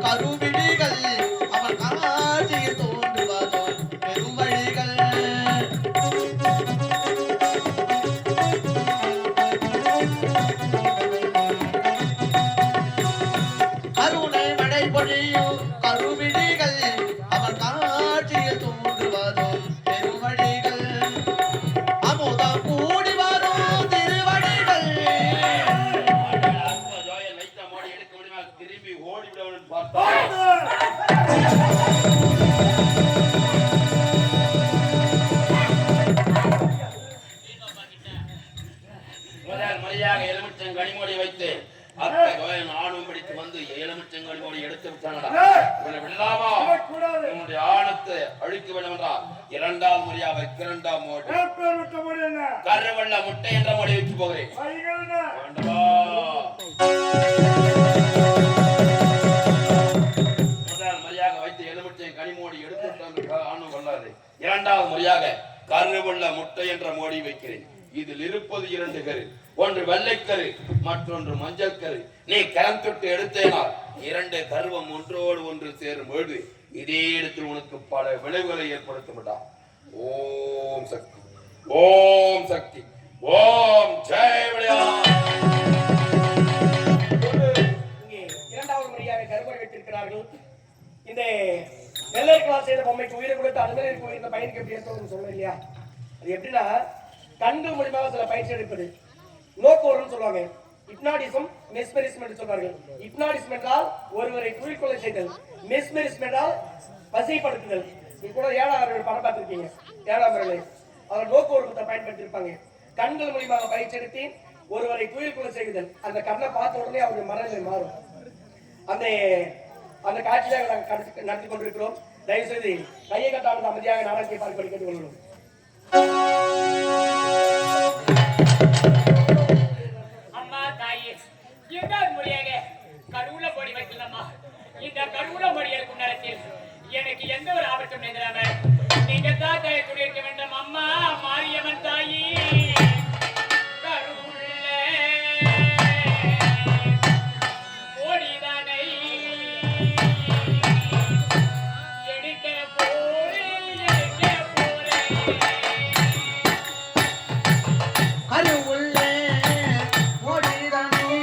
கருவிழிகள் அவன் காட்சியில் தோன்றுவதோ பெரும் வழிகள் கருணை மழை பொழியும் கருவிழிகள் அவன் காட்சியில் தோன்றுவதோ பெரும் வழிகள் அமுதம் கூடி வரும் திருவடிகள் திரும்பி ஓடிவிடவன் பார்த்தான். முதல் முறையாக எலுமிச்சம் கனிமொழி வைத்து அத்தை கோயன் ஆணும் பிடித்து வந்து எலுமிச்சம் கனிமொழி எடுத்து விட்டாங்கடா. இவனை விடலாமா? உன்னுடைய ஆணத்தை அழிக்க வேண்டும் என்றால் இரண்டாம் முறையா வைக்கிறண்டாம் மோடி கருவள்ள முட்டை என்ற மொழி வச்சு போகிறேன். வேண்டவா? முதல் முறையாக வைத்து எலுமிச்சம் கனிமொழி எடுத்து விட்டாங்க ஆணும் கொள்ளாது. இரண்டாவது முறையாக கருவள்ள முட்டை என்ற மோடி வைக்கிறேன். இதில் இருப்பது 2 கரு, ஒன்று வெள்ளைக்கரு மற்றொன்று மஞ்சள் கரு. நீ கரம் தொட்டு எடுத்தேனால் 2 கருவம் ஒன்றோடு ஒன்று சேரும் பொழுது இதே இடத்தில் உனக்கு பல விளைவுகளை ஏற்படுத்தப்பட்டா. ஓம் சக்தி, ஓம் சக்தி, ஓம் ஜெய் விளையாடு. இங்கே இரண்டாவது முறையாக கருவறை வைத்திருக்கிறார்கள். இந்த வெள்ளைக்கலால் செய்த பொம்மைக்கு உயிரை கொடுத்து அது மேலே இருக்க இந்த பையனுக்கு எப்படி ஏற்படும் சொல்ல இல்லையா? அது எப்படின்னா கண்கள் மூலியமாக சில பயிற்சி எடுப்பது நோக்கோர்னு சொல்லுவாங்க. ஹிப்னாட்டிசம், மெஸ்மெரிசம் என்று சொல்வார்கள். ஹிப்னாட்டிசம் என்றால் ஒருவரை குறிக்கொள்ள செய்தல், மெஸ்மெரிசம் என்றால் வசைப்படுத்துதல். இது கூட 7ஆம் படம் பார்த்திருக்கீங்க. 7ஆம் அவர் நோக்கோர்வத்தை பயன்படுத்தியிருப்பாங்க. கண்கள் மூலியமாக பயிற்சி எடுத்து ஒருவரை குறிக்கொள்ள செய்தல். அந்த கண்ணை பார்த்த உடனே அவருடைய மனநிலை மாறும். அந்த காட்சியாக நாங்கள் நடத்தி கொண்டிருக்கிறோம். தயவு செய்து கையை கட்டாமல் அமைதியாக நாடகத்தை பார்க்க கேட்டுக் கொள்கிறோம். அம்மா தாயே, இரண்டாவது முறையாக கருவுல பொடி வைக்கலாமா? இந்த கருவுல பொடி எடுக்கும் நேரத்தில் எனக்கு எந்த ஒரு ஆபத்தும் நேராமல் நீங்க தான் தாயை குடியிருக்க வேண்டும். அம்மா மாரியம்மன் தாயி கருவுள்ள ஓடிதானை எடுக்க போறேன். கருவுள்ளே ஓடிதானே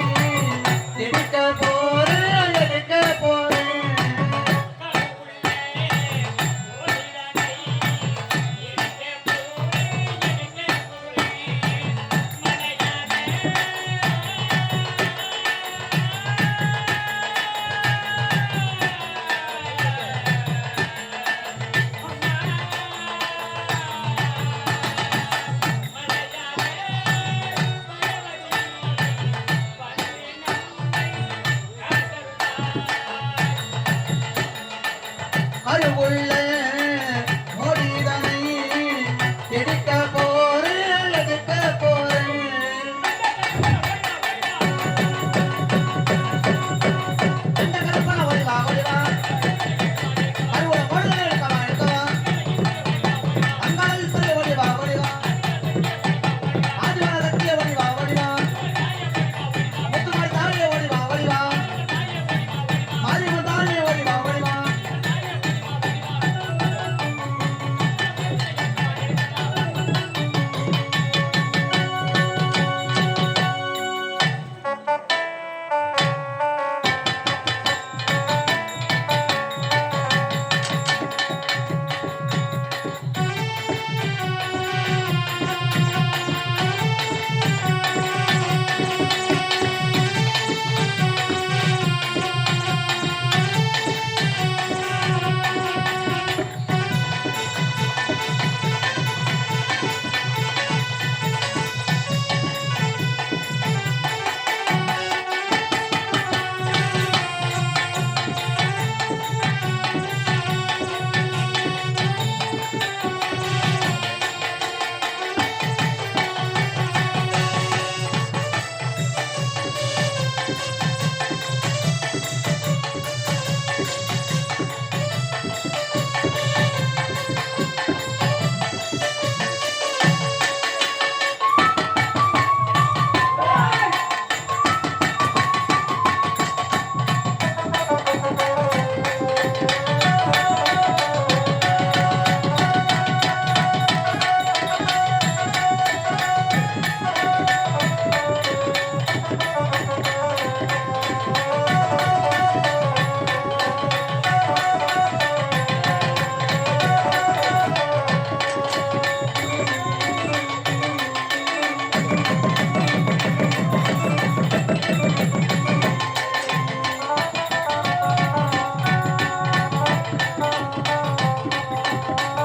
எடுக்க போறேன், எடுக்க போறேன். கருவுள்ளே